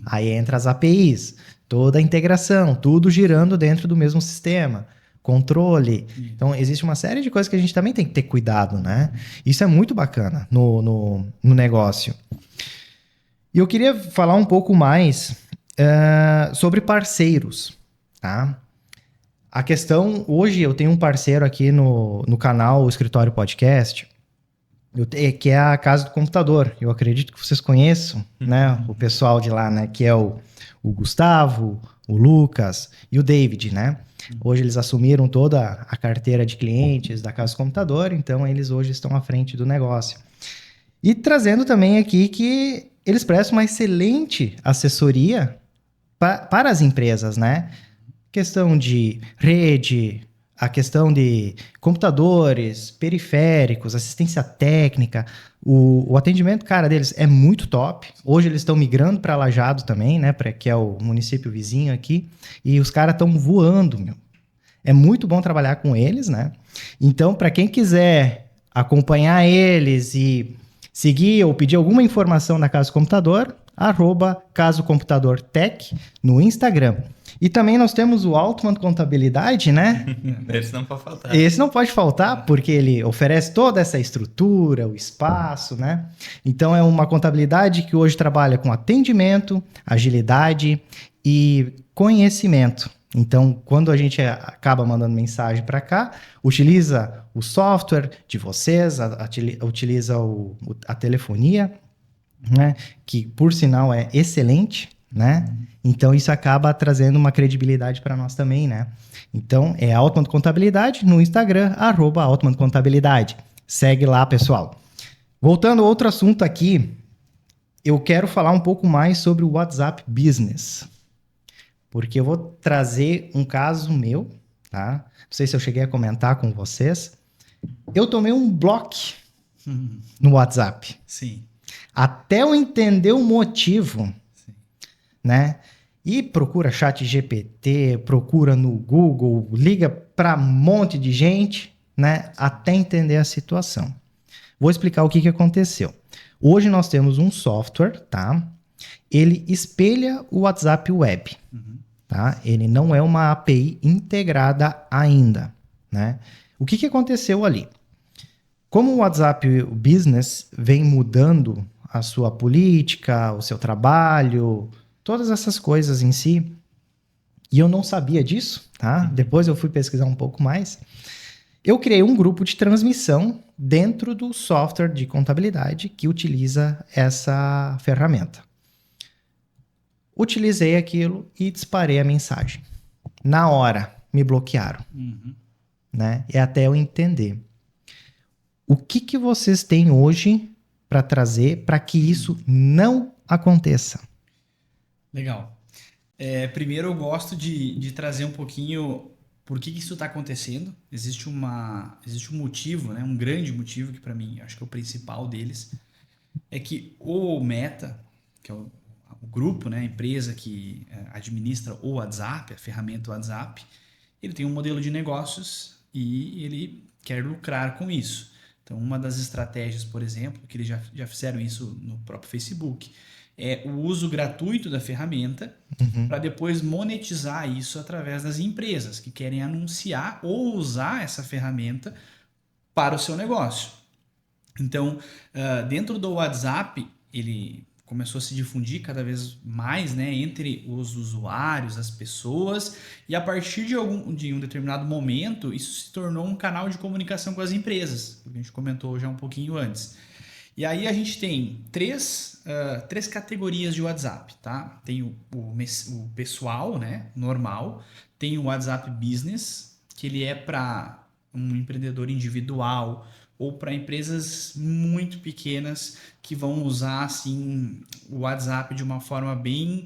Aí entra as APIs, toda a integração, tudo girando dentro do mesmo sistema. Controle. Então, existe uma série de coisas que a gente também tem que ter cuidado, né? Isso é muito bacana no negócio. E eu queria falar um pouco mais sobre parceiros, tá? A questão... Hoje eu tenho um parceiro aqui no canal, o Escritório Podcast, que é a Casa do Computador. Eu acredito que vocês conheçam, né? O pessoal de lá, né? Que é o Gustavo, o Lucas e o David, né? Hoje eles assumiram toda a carteira de clientes da Casa do Computador, então eles hoje estão à frente do negócio. E trazendo também aqui que eles prestam uma excelente assessoria para as empresas, né? Questão de rede, a questão de computadores, periféricos, assistência técnica, o atendimento, cara, deles é muito top. Hoje eles estão migrando para Lajeado também, né, que é o município vizinho aqui, e os caras estão voando, meu. É muito bom trabalhar com eles, né? Então, para quem quiser acompanhar eles e seguir ou pedir alguma informação da Casa do Computador, @casocomputadortech no Instagram. E também nós temos o Altman Contabilidade, né? Esse não pode faltar. Esse não pode faltar, porque ele oferece toda essa estrutura, o espaço, né? Então é uma contabilidade que hoje trabalha com atendimento, agilidade e conhecimento. Então, quando a gente acaba mandando mensagem para cá, utiliza o software de vocês, utiliza a telefonia, né? Que por sinal é excelente, né? Então isso acaba trazendo uma credibilidade para nós também, né? Então é Altman Contabilidade no Instagram, @Altman Contabilidade. Segue lá, pessoal. Voltando a outro assunto aqui, eu quero falar um pouco mais sobre o WhatsApp Business. Porque eu vou trazer um caso meu, tá? Não sei se eu cheguei a comentar com vocês. Eu tomei um bloco no WhatsApp. Sim. Até eu entender o motivo, né? E procura ChatGPT, procura no Google, liga para um monte de gente, né? Até entender a situação. Vou explicar o que aconteceu. Hoje nós temos um software, tá? Ele espelha o WhatsApp Web, tá? Ele não é uma API integrada ainda, né? O que aconteceu ali? Como o WhatsApp Business vem mudando a sua política, o seu trabalho, todas essas coisas em si, e eu não sabia disso, tá? Depois eu fui pesquisar um pouco mais. Eu criei um grupo de transmissão dentro do software de contabilidade que utiliza essa ferramenta. Utilizei aquilo e disparei a mensagem. Na hora, me bloquearam, né? É até eu entender. O que vocês têm hoje para trazer para que isso não aconteça? Legal. Primeiro eu gosto de trazer um pouquinho por que isso está acontecendo. Existe um motivo, né? Um grande motivo que para mim acho que é o principal deles, é que o Meta, que é o grupo, né? A empresa que administra o WhatsApp, a ferramenta WhatsApp, ele tem um modelo de negócios e ele quer lucrar com isso. Então, uma das estratégias, por exemplo, que eles já fizeram isso no próprio Facebook, é o uso gratuito da ferramenta para depois monetizar isso através das empresas que querem anunciar ou usar essa ferramenta para o seu negócio. Então, dentro do WhatsApp, ele começou a se difundir cada vez mais, né, entre os usuários, as pessoas, e a partir de um determinado momento, isso se tornou um canal de comunicação com as empresas, que a gente comentou já um pouquinho antes. E aí a gente tem três categorias de WhatsApp, tá? Tem o pessoal, né, normal, tem o WhatsApp Business, que ele é para um empreendedor individual, ou para empresas muito pequenas que vão usar assim, o WhatsApp de uma forma bem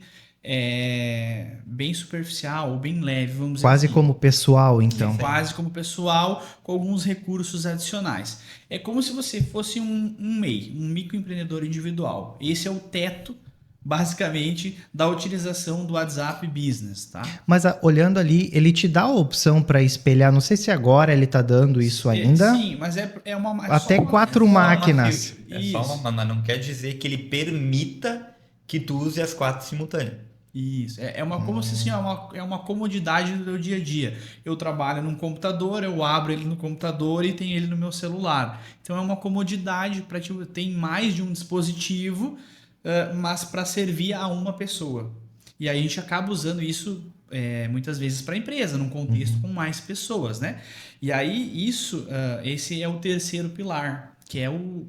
superficial ou bem leve, vamos dizer Quase assim. como pessoal, então. Quase como pessoal, com alguns recursos adicionais. É como se você fosse um MEI, um microempreendedor individual. Esse é o teto, basicamente, da utilização do WhatsApp Business, tá? Mas olhando ali, ele te dá a opção para espelhar, não sei se agora ele tá dando isso ainda. Sim, mas é uma... Até 4 máquinas. Mas não quer dizer que ele permita que tu use as 4 simultâneas. Isso, como se assim, é uma comodidade do meu dia a dia. Eu trabalho num computador, eu abro ele no computador e tenho ele no meu celular. Então é uma comodidade para ter mais de um dispositivo, mas para servir a uma pessoa. E aí a gente acaba usando isso muitas vezes para a empresa, num contexto com mais pessoas, né? E aí esse é o terceiro pilar, que é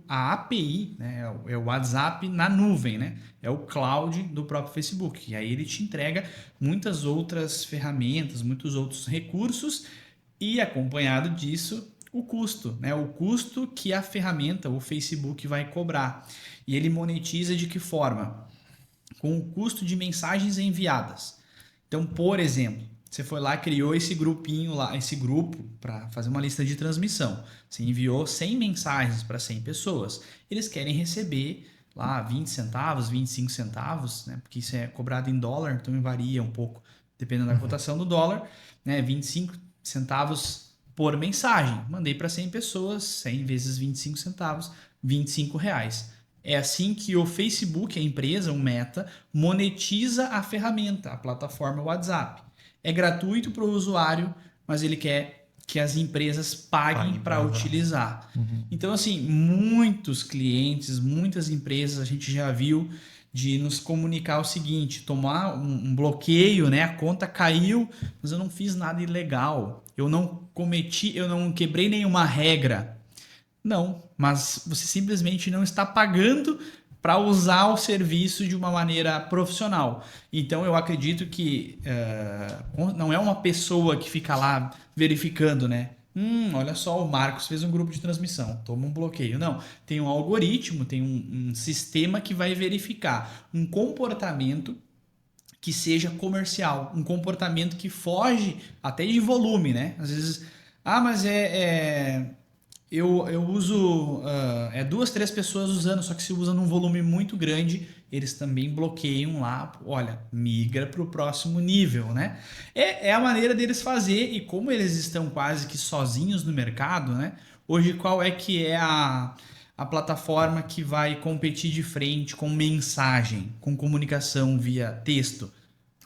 a API, né? É o WhatsApp na nuvem, né? É o cloud do próprio Facebook. E aí ele te entrega muitas outras ferramentas, muitos outros recursos e, acompanhado disso, o custo, né? O custo que a ferramenta, o Facebook, vai cobrar. E ele monetiza de que forma? Com o custo de mensagens enviadas. Então, por exemplo, você foi lá, criou esse grupinho lá, esse grupo para fazer uma lista de transmissão. Você enviou 100 mensagens para 100 pessoas. Eles querem receber lá 20 centavos, 25 centavos, né? Porque isso é cobrado em dólar, então varia um pouco, dependendo da cotação do dólar, né? 25 centavos por mensagem. Mandei para 100 pessoas, 100 vezes 25 centavos, R$25. É assim que o Facebook, a empresa, o Meta, monetiza a ferramenta, a plataforma WhatsApp. É gratuito para o usuário, mas ele quer que as empresas paguem para utilizar. Então, assim, muitos clientes, muitas empresas, a gente já viu de nos comunicar o seguinte, tomar um bloqueio, né? A conta caiu, mas eu não fiz nada ilegal. Eu não quebrei nenhuma regra. Não, mas você simplesmente não está pagando para usar o serviço de uma maneira profissional. Então, eu acredito que não é uma pessoa que fica lá verificando, né? Olha só, o Marcos fez um grupo de transmissão, toma um bloqueio. Não, tem um algoritmo, tem um sistema que vai verificar um comportamento que seja comercial, um comportamento que foge até de volume, né? Às vezes, mas eu uso 2, 3 pessoas usando, só que se usa num volume muito grande, eles também bloqueiam lá, olha, migra para o próximo nível, né? É a maneira deles fazer, e como eles estão quase que sozinhos no mercado, né? Hoje, qual é que é a plataforma que vai competir de frente com mensagem, com comunicação via texto?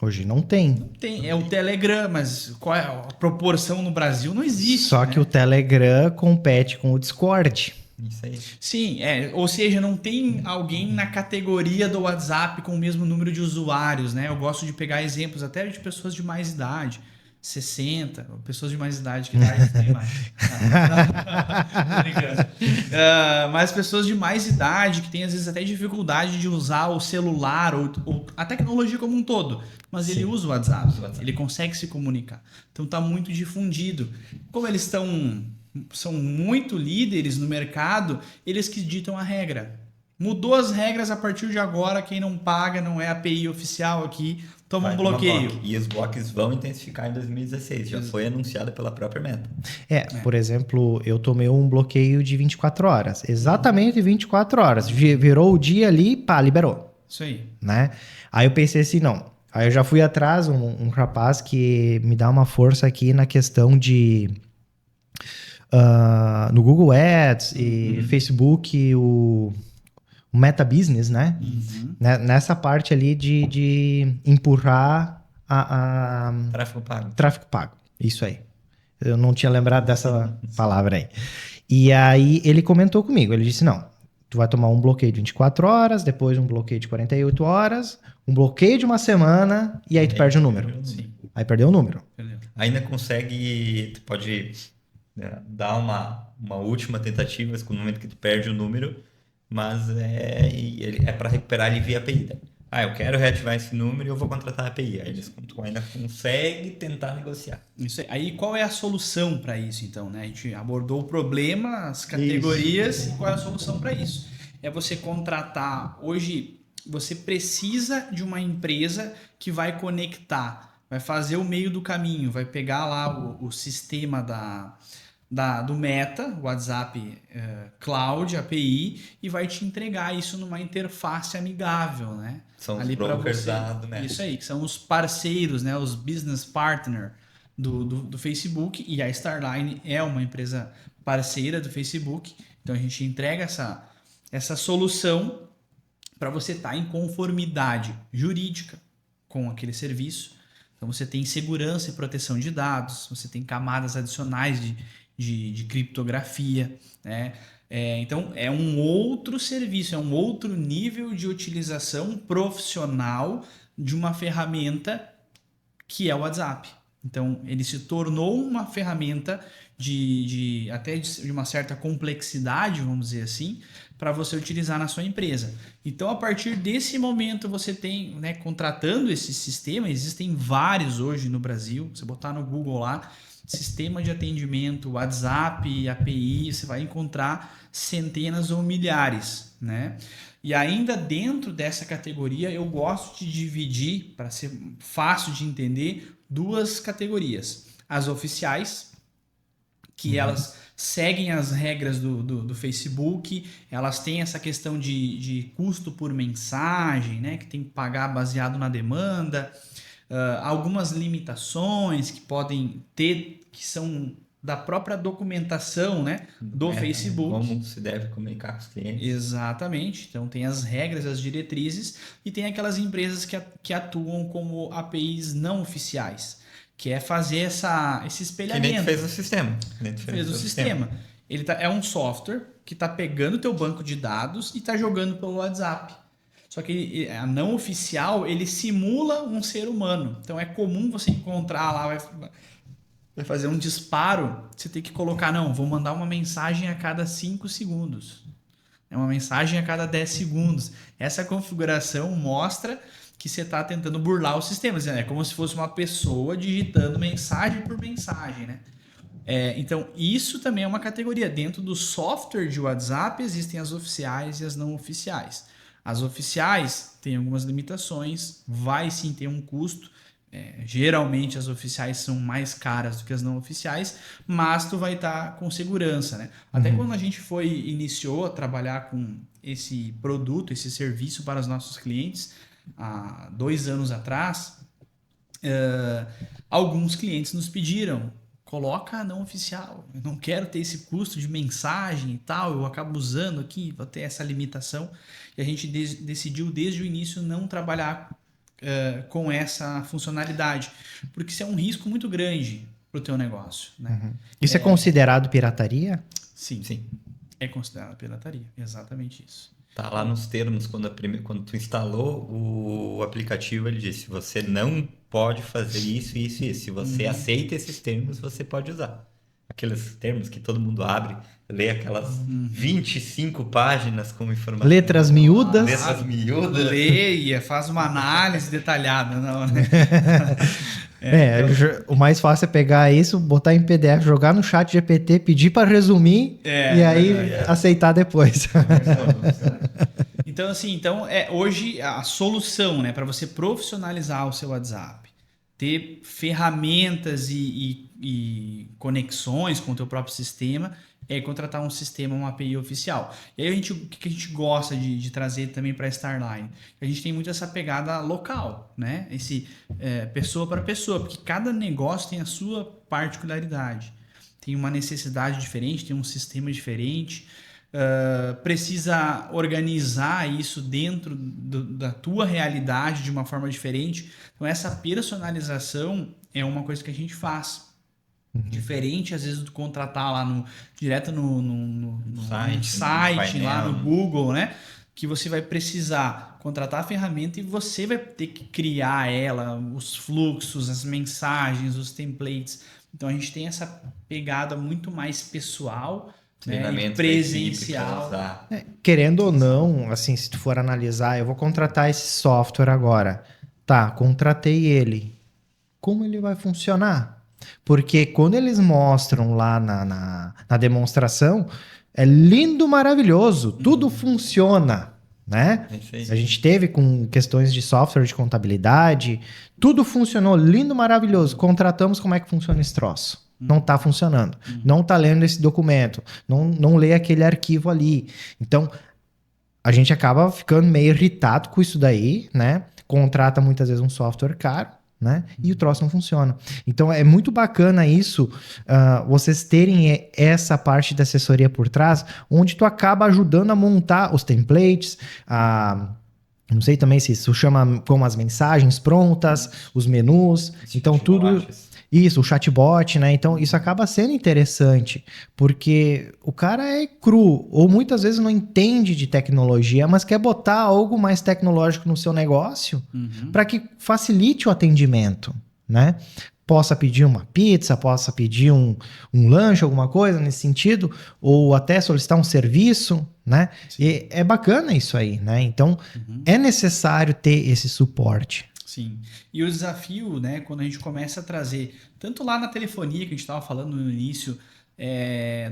Hoje não tem. É o Telegram, mas qual é a proporção no Brasil? Não existe. Só que o Telegram compete com o Discord. Isso aí. Sim, ou seja, não tem alguém na categoria do WhatsApp com o mesmo número de usuários, né? Eu gosto de pegar exemplos até de pessoas de mais idade, 60, pessoas de mais idade que idade tem mais. Tô brincando. Mas pessoas de mais idade que têm às vezes até dificuldade de usar o celular ou a tecnologia como um todo, mas ele Sim. usa o WhatsApp, Usa o WhatsApp. ele consegue se comunicar. Então tá muito difundido. Como eles são muito líderes no mercado, eles que ditam a regra. Mudou as regras a partir de agora, quem não paga, não é API oficial aqui, toma um Vai tomar bloqueio. bloco. E os blocos vão intensificar em 2016. Já foi anunciado pela própria Meta. Por exemplo, eu tomei um bloqueio de 24 horas. Exatamente 24 horas. Virou o dia ali, pá, liberou. Isso aí. Né? Aí eu pensei assim, não. Aí eu já fui atrás, um rapaz que me dá uma força aqui na questão de... no Google Ads e Facebook, o Meta Business, né? Nessa parte ali de empurrar a Tráfego pago. tráfego pago. Isso aí. Eu não tinha lembrado dessa palavra aí. E aí ele comentou comigo, ele disse, não, tu vai tomar um bloqueio de 24 horas, depois um bloqueio de 48 horas, um bloqueio de uma semana, e aí tu perde o número. Sim. Aí perdeu o número. Entendeu? Ainda consegue, tu pode dar uma última tentativa com o momento que tu perde o número, mas é para recuperar ali via API. Né? Eu quero reativar esse número e eu vou contratar a API. Aí tu ainda consegue tentar negociar. Isso aí. Aí qual é a solução para isso, então? Né? A gente abordou o problema, as categorias, e qual é a solução para isso? É você contratar. Hoje, você precisa de uma empresa que vai conectar, vai fazer o meio do caminho, vai pegar lá o sistema do Meta, WhatsApp Cloud, API, e vai te entregar isso numa interface amigável, né? São os Ali pra brokers você. do Meta. Isso aí, que são os parceiros, né? Os business partner do Facebook, e a Starline é uma empresa parceira do Facebook, então a gente entrega essa solução para você estar em conformidade jurídica com aquele serviço. Então você tem segurança e proteção de dados, você tem camadas adicionais de criptografia, né? Então é um outro serviço, é um outro nível de utilização profissional de uma ferramenta que é o WhatsApp. Então ele se tornou uma ferramenta até de uma certa complexidade, vamos dizer assim, para você utilizar na sua empresa. Então, a partir desse momento, você tem, né, contratando esse sistema, existem vários hoje no Brasil, você botar no Google lá, sistema de atendimento, WhatsApp, API, você vai encontrar centenas ou milhares, né? E ainda dentro dessa categoria, eu gosto de dividir, para ser fácil de entender, duas categorias. As oficiais, que elas seguem as regras do Facebook, elas têm essa questão de custo por mensagem, né, que tem que pagar baseado na demanda, algumas limitações que podem ter, que são da própria documentação, né, do Facebook. Como se deve comunicar com os clientes. Exatamente. Então tem as regras, as diretrizes, e tem aquelas empresas que atuam como APIs não oficiais, que é fazer esse espelhamento. Que nem tu fez o sistema. Fez o sistema. Ele é um software que está pegando o teu banco de dados e está jogando pelo WhatsApp. Só que a não oficial, ele simula um ser humano. Então é comum você encontrar lá, vai fazer um disparo, você tem que colocar, não, vou mandar uma mensagem a cada 5 segundos. É uma mensagem a cada 10 segundos. Essa configuração mostra que você está tentando burlar o sistema. É como se fosse uma pessoa digitando mensagem por mensagem, né? Então, isso também é uma categoria. Dentro do software de WhatsApp, existem as oficiais e as não oficiais. As oficiais têm algumas limitações, vai sim ter um custo. Geralmente, as oficiais são mais caras do que as não oficiais, mas tu vai estar com segurança, né? Até quando a gente iniciou a trabalhar com esse produto, esse serviço para os nossos clientes, há 2 anos atrás, alguns clientes nos pediram, coloca a não oficial, eu não quero ter esse custo de mensagem e tal, eu acabo usando aqui, vou ter essa limitação, e a gente decidiu desde o início não trabalhar com essa funcionalidade, porque isso é um risco muito grande para o teu negócio, né? Isso é considerado pirataria? Sim. Sim. É considerada pirataria, exatamente isso. Tá lá nos termos, quando tu instalou o aplicativo, ele disse, você não pode fazer isso, isso e isso. Se você aceita esses termos, você pode usar. Aqueles termos que todo mundo abre, lê aquelas 25 páginas com informação. Letras miúdas. Letras miúdas. Leia, faz uma análise detalhada, não, né? O mais fácil é pegar isso, botar em PDF, jogar no chat GPT, pedir para resumir e aí aceitar depois. Então, assim, hoje a solução, né, para você profissionalizar o seu WhatsApp, ter ferramentas e conexões com o teu próprio sistema, é contratar um sistema, uma API oficial. E aí o que a gente gosta de trazer também para a Starline? A gente tem muito essa pegada local, né? Pessoa para pessoa, porque cada negócio tem a sua particularidade. Tem uma necessidade diferente, tem um sistema diferente. Precisa organizar isso dentro da tua realidade de uma forma diferente. Então essa personalização é uma coisa que a gente faz. Diferente, às vezes, do contratar lá direto no site, lá no Google, né? Que você vai precisar contratar a ferramenta e você vai ter que criar ela, os fluxos, as mensagens, os templates. Então a gente tem essa pegada muito mais pessoal, né, e presencial. Querendo ou não, assim, se tu for analisar, eu vou contratar esse software agora. Tá, contratei ele. Como ele vai funcionar? Porque quando eles mostram lá na demonstração, é lindo, maravilhoso, tudo funciona, né? A gente teve com questões de software de contabilidade, tudo funcionou, lindo, maravilhoso. Contratamos, como é que funciona esse troço? Não está funcionando, não está lendo esse documento, não lê aquele arquivo ali. Então, a gente acaba ficando meio irritado com isso daí, né? Contrata muitas vezes um software caro, né? E o troço não funciona. Então é muito bacana isso, vocês terem essa parte da assessoria por trás, onde tu acaba ajudando a montar os templates, não sei também se isso chama como as mensagens prontas, os menus, então tudo isso, o chatbot, né? Então isso acaba sendo interessante, porque o cara é cru, ou muitas vezes não entende de tecnologia, mas quer botar algo mais tecnológico no seu negócio para que facilite o atendimento, né? Possa pedir uma pizza, possa pedir um lanche, alguma coisa nesse sentido, ou até solicitar um serviço, né? Sim. E é bacana isso aí, né? Então, é necessário ter esse suporte. Sim. E o desafio, né, quando a gente começa a trazer, tanto lá na telefonia que a gente estava falando no início,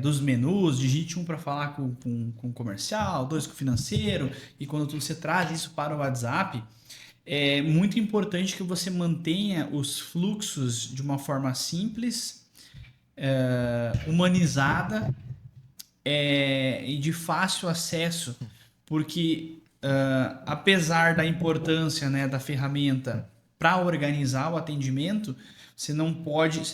dos menus, digite 1 para falar com o comercial, 2 com o financeiro, e quando você traz isso para o WhatsApp, é muito importante que você mantenha os fluxos de uma forma simples, humanizada e de fácil acesso, porque apesar da importância, né, da ferramenta para organizar o atendimento, você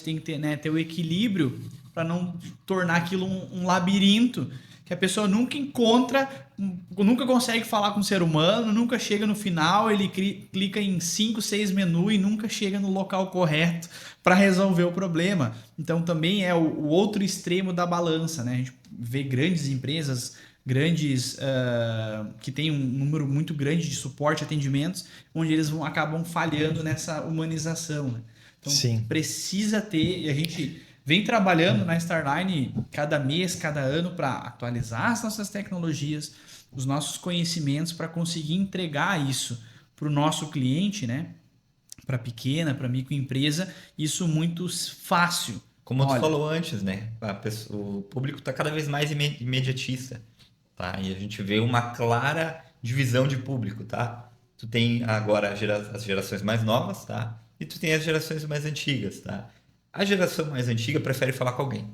tem que ter, né, ter o equilíbrio para não tornar aquilo um labirinto que a pessoa nunca encontra, nunca consegue falar com o ser humano, nunca chega no final, ele clica em 5, 6 menus e nunca chega no local correto para resolver o problema. Então também é o outro extremo da balança, né? A gente vê grandes empresas, que tem um número muito grande de suporte e atendimentos, onde eles acabam falhando nessa humanização, né? Então Sim. Precisa ter, e a gente vem trabalhando na Starline cada mês, cada ano, para atualizar as nossas tecnologias, os nossos conhecimentos, para conseguir entregar isso para o nosso cliente, né? Para pequena, para microempresa, isso muito fácil. Como tu falou antes, né? O público está cada vez mais imediatista, tá? E a gente vê uma clara divisão de público, tá? Tu tem agora as gerações mais novas, tá? E tu tem as gerações mais antigas, tá? A geração mais antiga prefere falar com alguém,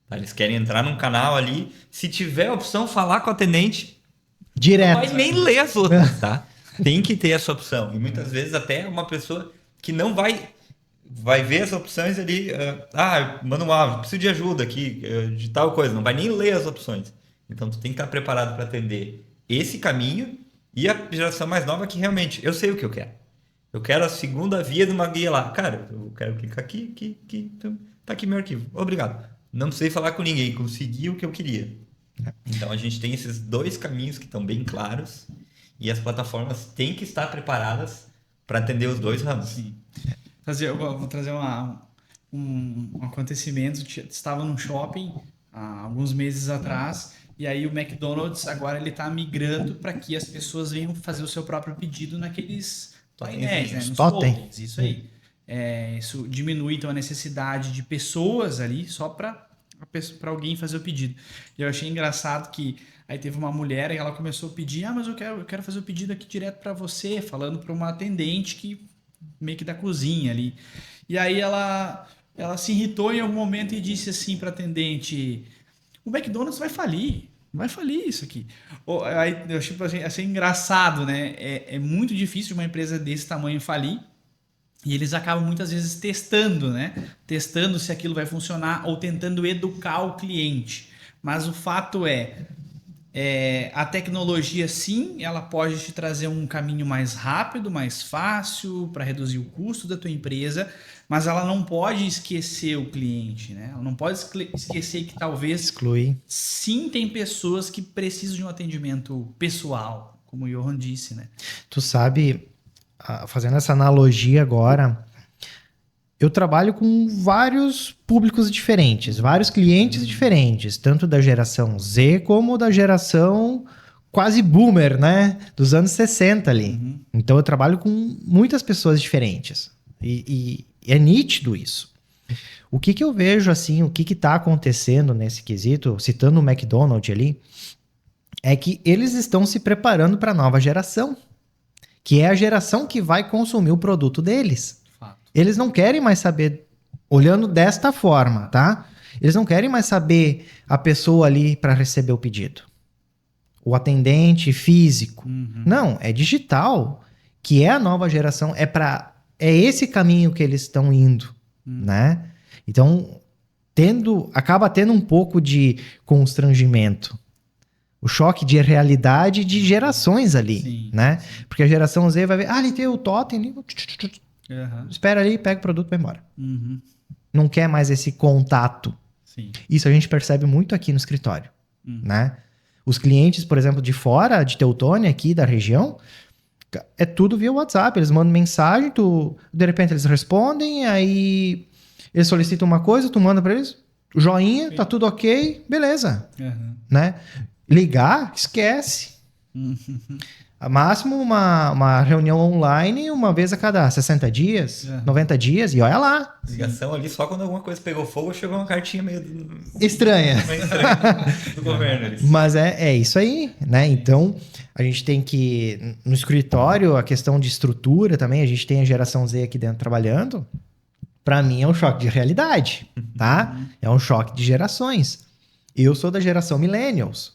tá? Eles querem entrar num canal ali, se tiver a opção falar com o atendente, direto. Não vai nem ler as outras, tá? Tem que ter essa opção. E muitas vezes até uma pessoa que não vai ver as opções ali, manda um áudio, preciso de ajuda aqui, de tal coisa, não vai nem ler as opções. Então tu tem que estar preparado para atender esse caminho, e a geração mais nova que realmente, eu sei o que eu quero. Eu quero a segunda via de uma guia lá. Cara, eu quero clicar aqui, tá aqui meu arquivo. Obrigado. Não precisei falar com ninguém, consegui o que eu queria. Então a gente tem esses dois caminhos que estão bem claros e as plataformas têm que estar preparadas para atender os dois ramos. Sim. Eu vou trazer um acontecimento. Estava num shopping há alguns meses atrás e aí o McDonald's agora ele está migrando para que as pessoas venham fazer o seu próprio pedido naqueles painéis, né? Nos totens. Isso aí. Isso diminui então a necessidade de pessoas ali só para alguém fazer o pedido. E eu achei engraçado que aí teve uma mulher e ela começou a pedir, mas eu quero fazer o pedido aqui direto para você, falando para uma atendente que meio que da cozinha ali. E aí ela se irritou em algum momento e disse assim para atendente: o McDonald's vai falir isso aqui. Aí eu achei engraçado, né? É muito difícil uma empresa desse tamanho falir. E eles acabam muitas vezes testando, né? Testando se aquilo vai funcionar ou tentando educar o cliente. Mas o fato a tecnologia sim, ela pode te trazer um caminho mais rápido, mais fácil para reduzir o custo da tua empresa, mas ela não pode esquecer o cliente, né? Ela não pode esquecer que talvez sim tem pessoas que precisam de um atendimento pessoal, como o Johan disse, né? Tu sabe, fazendo essa analogia agora, eu trabalho com vários públicos diferentes, vários clientes diferentes, tanto da geração Z como da geração quase boomer, né? Dos anos 60 ali. Uhum. Então eu trabalho com muitas pessoas diferentes. E é nítido isso. O que eu vejo, assim, o que está acontecendo nesse quesito, citando o McDonald's ali, é que eles estão se preparando para a nova geração, que é a geração que vai consumir o produto deles. Eles não querem mais saber, olhando desta forma, tá? Eles não querem mais saber a pessoa ali para receber o pedido. O atendente físico. Uhum. Não, é digital, que é a nova geração, é esse caminho que eles estão indo, né? Então, acaba tendo um pouco de constrangimento. O choque de realidade de gerações ali, sim, né? Sim. Porque a geração Z vai ver, ele tem o totem ali, espera ali, pega o produto e vai embora. Uhum. Não quer mais esse contato. Sim. Isso a gente percebe muito aqui no escritório, né? Os clientes, por exemplo, de fora, de Teutônia, aqui da região, é tudo via WhatsApp. Eles mandam mensagem, de repente eles respondem, aí eles solicitam uma coisa, tu manda para eles, joinha, sim, tá tudo ok, beleza. Né? Ligar, esquece. A máximo uma reunião online uma vez a cada 60 dias, 90 dias, e olha lá. Ligação ali só quando alguma coisa pegou fogo, chegou uma cartinha meio estranha do governo. Ali. Mas é isso aí, né? Então, a gente tem que, no escritório, a questão de estrutura também, a gente tem a geração Z aqui dentro trabalhando. Para mim é um choque de realidade, tá? É um choque de gerações. Eu sou da geração Millennials.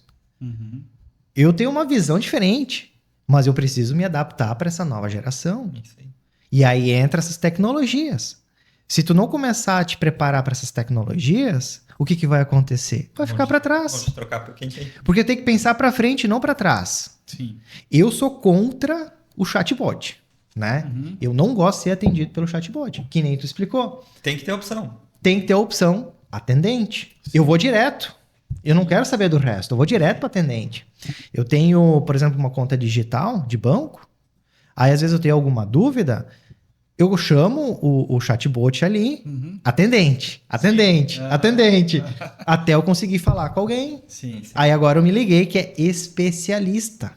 Eu tenho uma visão diferente. Mas eu preciso me adaptar para essa nova geração. Isso aí. E aí entra essas tecnologias. Se tu não começar a te preparar para essas tecnologias, o que vai acontecer? Vai ficar para trás. Vamos trocar por quem tem. Porque tem que pensar para frente, não para trás. Sim. Eu sou contra o chatbot, né? Eu não gosto de ser atendido pelo chatbot, que nem tu explicou. Tem que ter opção. Tem que ter a opção atendente. Sim. Eu vou direto. Eu não quero saber do resto, eu vou direto para atendente. Eu tenho, por exemplo, uma conta digital de banco, aí às vezes eu tenho alguma dúvida, eu chamo o chatbot ali, atendente, até eu conseguir falar com alguém. Sim. Aí agora eu me liguei que é especialista.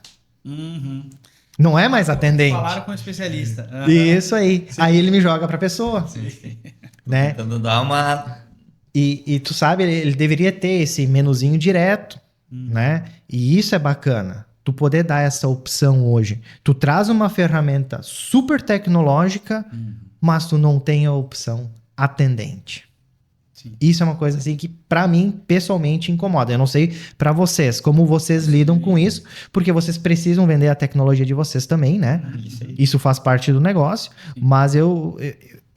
Não é mais atendente. Falaram com o especialista. Isso aí. Sim. Aí ele me joga para a pessoa. Sim. Né? Tentando dar uma... E tu sabe, ele deveria ter esse menuzinho direto, né? E isso é bacana. Tu poder dar essa opção hoje. Tu traz uma ferramenta super tecnológica, mas tu não tem a opção atendente. Sim. Isso é uma coisa assim que, pra mim, pessoalmente incomoda. Eu não sei pra vocês, como vocês lidam com isso, porque vocês precisam vender a tecnologia de vocês também, né? Isso faz parte do negócio, mas eu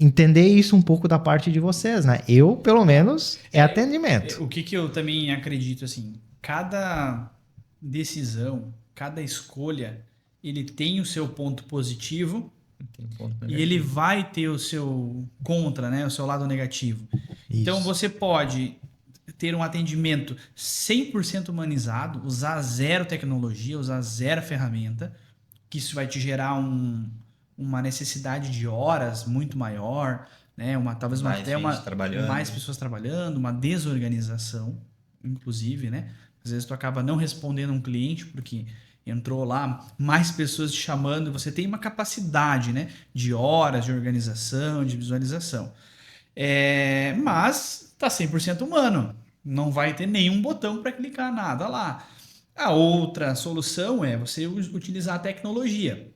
entender isso um pouco da parte de vocês, né? Eu, pelo menos, é atendimento. O que eu também acredito, assim, cada decisão, cada escolha, ele tem o seu ponto positivo e ele vai ter o seu contra, né? O seu lado negativo. Isso. Então, você pode ter um atendimento 100% humanizado, usar zero tecnologia, usar zero ferramenta, que isso vai te gerar uma necessidade de horas muito maior, né? Talvez Mais até gente trabalhando. mais pessoas trabalhando, uma desorganização, inclusive, né? Às vezes tu acaba não respondendo um cliente porque entrou lá mais pessoas te chamando, você tem uma capacidade, né, de horas, de organização, de visualização. Mas tá 100% humano, não vai ter nenhum botão para clicar, nada lá. A outra solução é você utilizar a tecnologia.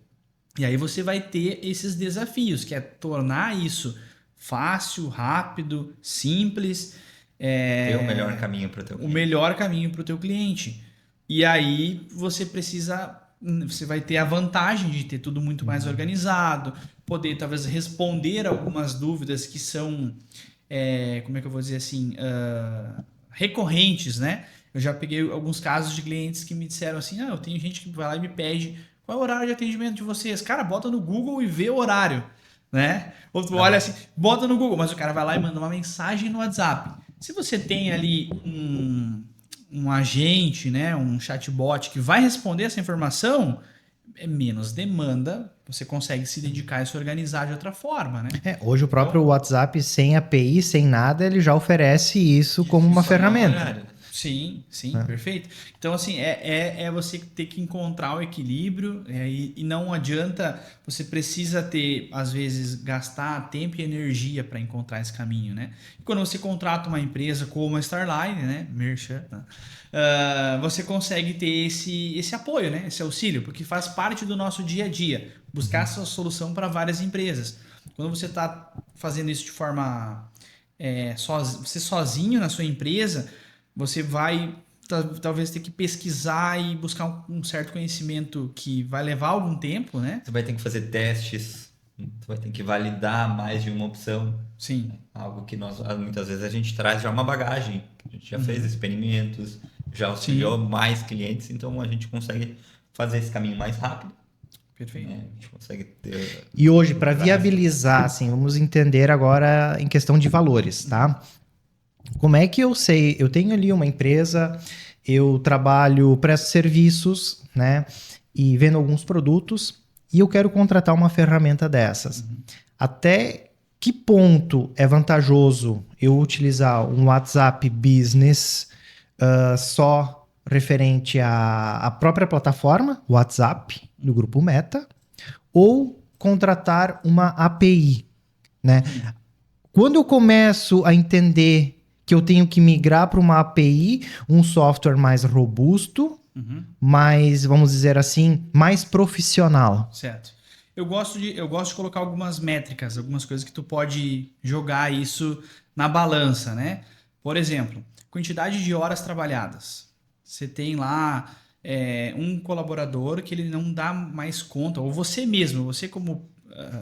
E aí você vai ter esses desafios, que é tornar isso fácil, rápido, simples. Ter o melhor caminho para o teu O cliente. melhor caminho para o teu cliente. E aí você vai ter a vantagem de ter tudo muito mais organizado, poder talvez responder algumas dúvidas que são, como é que eu vou dizer assim, recorrentes, né? Eu já peguei alguns casos de clientes que me disseram assim, eu tenho gente que vai lá e me pede qual é o horário de atendimento de vocês. Cara, bota no Google e vê o horário, né? Ou tu olha assim, bota no Google, mas o cara vai lá e manda uma mensagem no WhatsApp. Se você tem ali um agente, né, um chatbot que vai responder essa informação, é menos demanda, você consegue se dedicar e se organizar de outra forma, né? Hoje o próprio WhatsApp, sem API, sem nada, ele já oferece isso como uma ferramenta. Sim, perfeito. Então, assim, é você ter que encontrar o equilíbrio e não adianta, você precisa ter, às vezes, gastar tempo e energia para encontrar esse caminho, né? E quando você contrata uma empresa como a Starline, né? Merchan, você consegue ter esse apoio, né? Esse auxílio, porque faz parte do nosso dia a dia, buscar essa solução para várias empresas. Quando você está fazendo isso de forma você sozinho na sua empresa, você vai talvez ter que pesquisar e buscar um certo conhecimento que vai levar algum tempo, né? Você vai ter que fazer testes, você vai ter que validar mais de uma opção. Sim. Algo que muitas vezes a gente traz já uma bagagem. A gente já fez experimentos, já auxiliou mais clientes, então a gente consegue fazer esse caminho mais rápido. Perfeito. A gente consegue ter... E hoje, para viabilizar, assim, vamos entender agora em questão de valores, tá? Como é que eu sei? Eu tenho ali uma empresa, eu trabalho, presto serviços, né? E vendo alguns produtos, e eu quero contratar uma ferramenta dessas. Até que ponto é vantajoso eu utilizar um WhatsApp Business só referente à própria plataforma, WhatsApp, do Grupo Meta, ou contratar uma API, né? Quando eu começo a entender que eu tenho que migrar para uma API, um software mais robusto, mais, vamos dizer assim, mais profissional. Certo. Eu gosto de colocar algumas métricas, algumas coisas que tu pode jogar isso na balança, né? Por exemplo, quantidade de horas trabalhadas. Você tem lá um colaborador que ele não dá mais conta, ou você mesmo, você como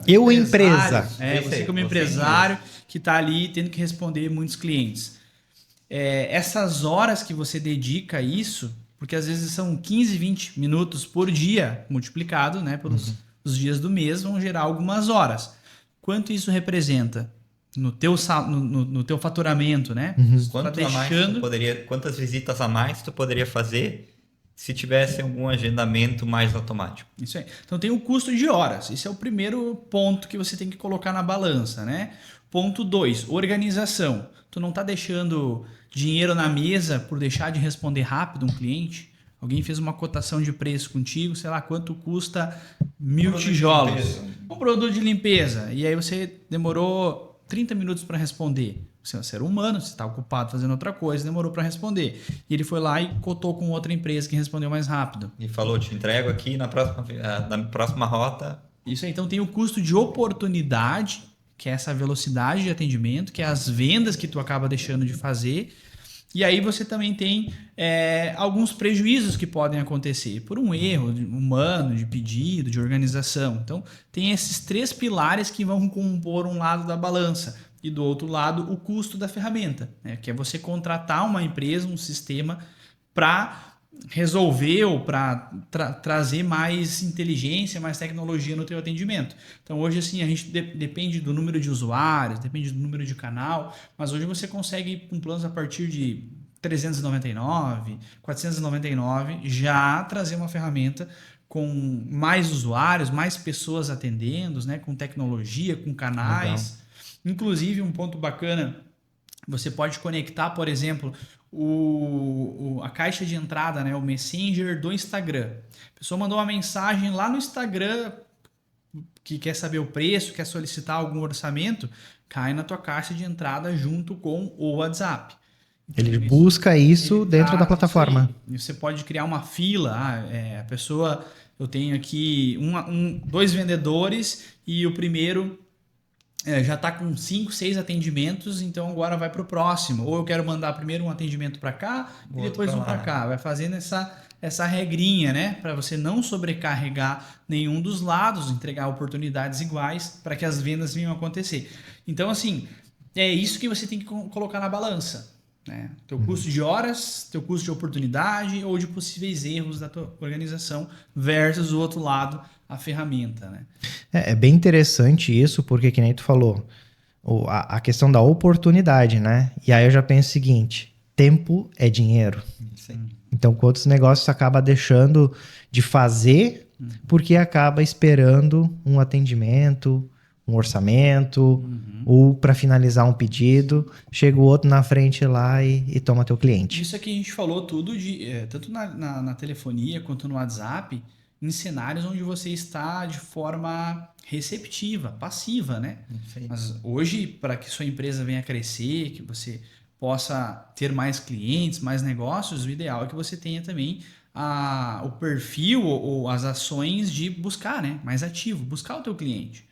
empresa. Você como empresário que está ali tendo que responder muitos clientes. Essas horas que você dedica a isso, porque às vezes são 15, 20 minutos por dia, multiplicado, né, pelos os dias do mês, vão gerar algumas horas. Quanto isso representa no teu faturamento, né? Quantas visitas a mais tu poderia fazer se tivesse algum agendamento mais automático? Isso aí. Então tem o custo de horas. Esse é o primeiro ponto que você tem que colocar na balança, né? Ponto 2, organização. Tu não está deixando dinheiro na mesa por deixar de responder rápido um cliente? Alguém fez uma cotação de preço contigo, sei lá, quanto custa 1.000 tijolos. Um produto de limpeza. E aí você demorou 30 minutos para responder. Você é um ser humano, você está ocupado fazendo outra coisa, demorou para responder. E ele foi lá e cotou com outra empresa que respondeu mais rápido. E falou, te entrego aqui na próxima rota. Isso aí, então tem o custo de oportunidade, que é essa velocidade de atendimento, que é as vendas que tu acaba deixando de fazer. E aí você também tem alguns prejuízos que podem acontecer por um erro humano, de pedido, de organização. Então tem esses 3 pilares que vão compor um lado da balança. E do outro lado, o custo da ferramenta, né? Que é você contratar uma empresa, um sistema para resolveu para trazer mais inteligência, mais tecnologia no teu atendimento. Então hoje assim a gente depende do número de usuários, depende do número de canal, mas hoje você consegue ir com planos a partir de 399, 499 já trazer uma ferramenta com mais usuários, mais pessoas atendendo, né, com tecnologia, com canais. Legal. Inclusive um ponto bacana, você pode conectar, por exemplo, a caixa de entrada, né, o Messenger do Instagram. A pessoa mandou uma mensagem lá no Instagram que quer saber o preço, quer solicitar algum orçamento, cai na tua caixa de entrada junto com o WhatsApp. Então, ele busca isso dentro da plataforma. Você pode criar uma fila. A pessoa, eu tenho aqui dois vendedores e o primeiro já está com 5, 6 atendimentos, então agora vai para o próximo. Ou eu quero mandar primeiro um atendimento para cá e depois um para cá. Vai fazendo essa regrinha, né? Para você não sobrecarregar nenhum dos lados, entregar oportunidades iguais para que as vendas venham a acontecer. Então, assim, é isso que você tem que colocar na balança. Né? Teu custo de horas, teu custo de oportunidade ou de possíveis erros da tua organização versus o outro lado, a ferramenta. Né? É bem interessante isso, porque que nem tu falou, a questão da oportunidade, né? E aí eu já penso o seguinte, tempo é dinheiro. Sim. Então quantos negócios acaba deixando de fazer porque acaba esperando um atendimento, um orçamento, ou para finalizar um pedido, chega o outro na frente lá e toma teu cliente. Isso aqui a gente falou tudo tanto na telefonia quanto no WhatsApp, em cenários onde você está de forma receptiva, passiva, né? Sim. Mas hoje, para que sua empresa venha a crescer, que você possa ter mais clientes, mais negócios, o ideal é que você tenha também o perfil ou as ações de buscar, né? Mais ativo, buscar o teu cliente.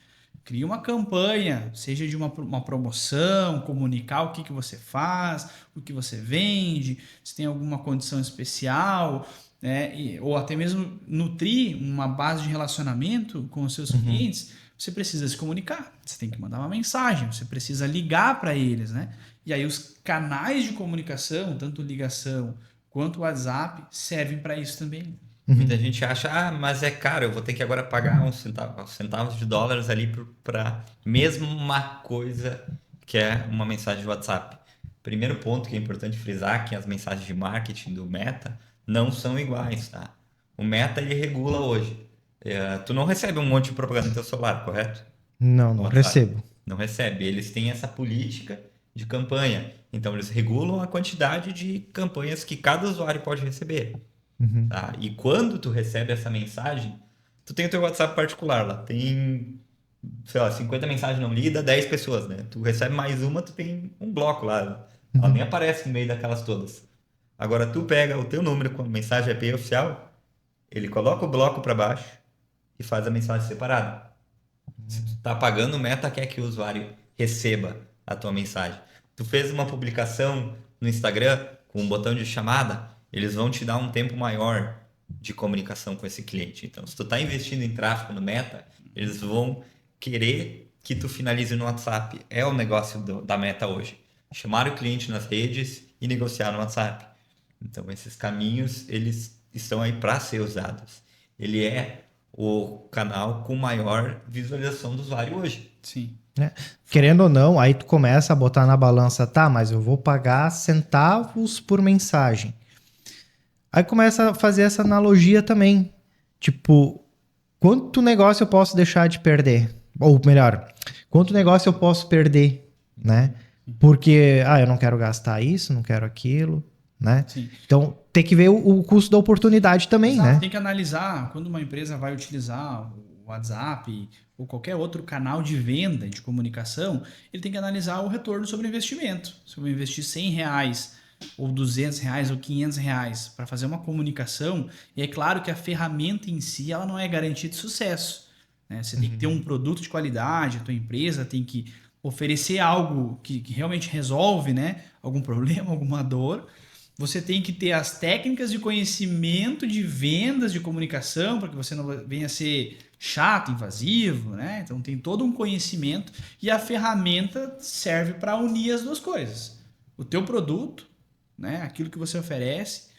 Cria uma campanha, seja de uma promoção, comunicar o que você faz, o que você vende, se tem alguma condição especial, né? Ou até mesmo nutrir uma base de relacionamento com os seus clientes. Você precisa se comunicar, você tem que mandar uma mensagem, você precisa ligar para eles, né? E aí os canais de comunicação, tanto ligação quanto WhatsApp, servem para isso também. Muita gente acha, mas é caro, eu vou ter que agora pagar uns centavos de dólares ali para mesma coisa que é uma mensagem de WhatsApp. Primeiro ponto que é importante frisar, que as mensagens de marketing do Meta não são iguais, tá? O Meta, ele regula hoje. Tu não recebe um monte de propaganda no teu celular, correto? Não recebo. Não recebe. Eles têm essa política de campanha. Então, eles regulam a quantidade de campanhas que cada usuário pode receber. Tá? E quando tu recebe essa mensagem, tu tem o teu WhatsApp particular lá. Tem, sei lá, 50 mensagens não lidas, 10 pessoas, né? Tu recebe mais uma, tu tem um bloco lá. Ela nem aparece no meio daquelas todas. Agora, tu pega o teu número com a mensagem IP oficial, ele coloca o bloco para baixo e faz a mensagem separada. Se tu tá pagando, o Meta quer que o usuário receba a tua mensagem. Tu fez uma publicação no Instagram com um botão de chamada, eles vão te dar um tempo maior de comunicação com esse cliente. Então, se tu tá investindo em tráfego no Meta, eles vão querer que tu finalize no WhatsApp. É o negócio da Meta hoje. Chamar o cliente nas redes e negociar no WhatsApp. Então, esses caminhos, eles estão aí para ser usados. Ele é o canal com maior visualização do usuário hoje. Sim. Querendo ou não, aí tu começa a botar na balança, tá, mas eu vou pagar centavos por mensagem. Aí começa a fazer essa analogia também. Tipo, quanto negócio eu posso deixar de perder? Ou melhor, quanto negócio eu posso perder, né? Porque, eu não quero gastar isso, não quero aquilo, né? Sim. Então, tem que ver o custo da oportunidade também, Exato, né? tem que analisar quando uma empresa vai utilizar o WhatsApp ou qualquer outro canal de venda, de comunicação, ele tem que analisar o retorno sobre o investimento. Se eu vou investir R$100 ou R$200 ou R$500 para fazer uma comunicação, e é claro que a ferramenta em si ela não é garantia de sucesso. Né? Você tem que ter um produto de qualidade, a tua empresa tem que oferecer algo que realmente resolve, né? Algum problema, alguma dor. Você tem que ter as técnicas de conhecimento de vendas, de comunicação, para que você não venha a ser chato, invasivo, né? Então tem todo um conhecimento e a ferramenta serve para unir as duas coisas. O teu produto, né? Aquilo que você oferece,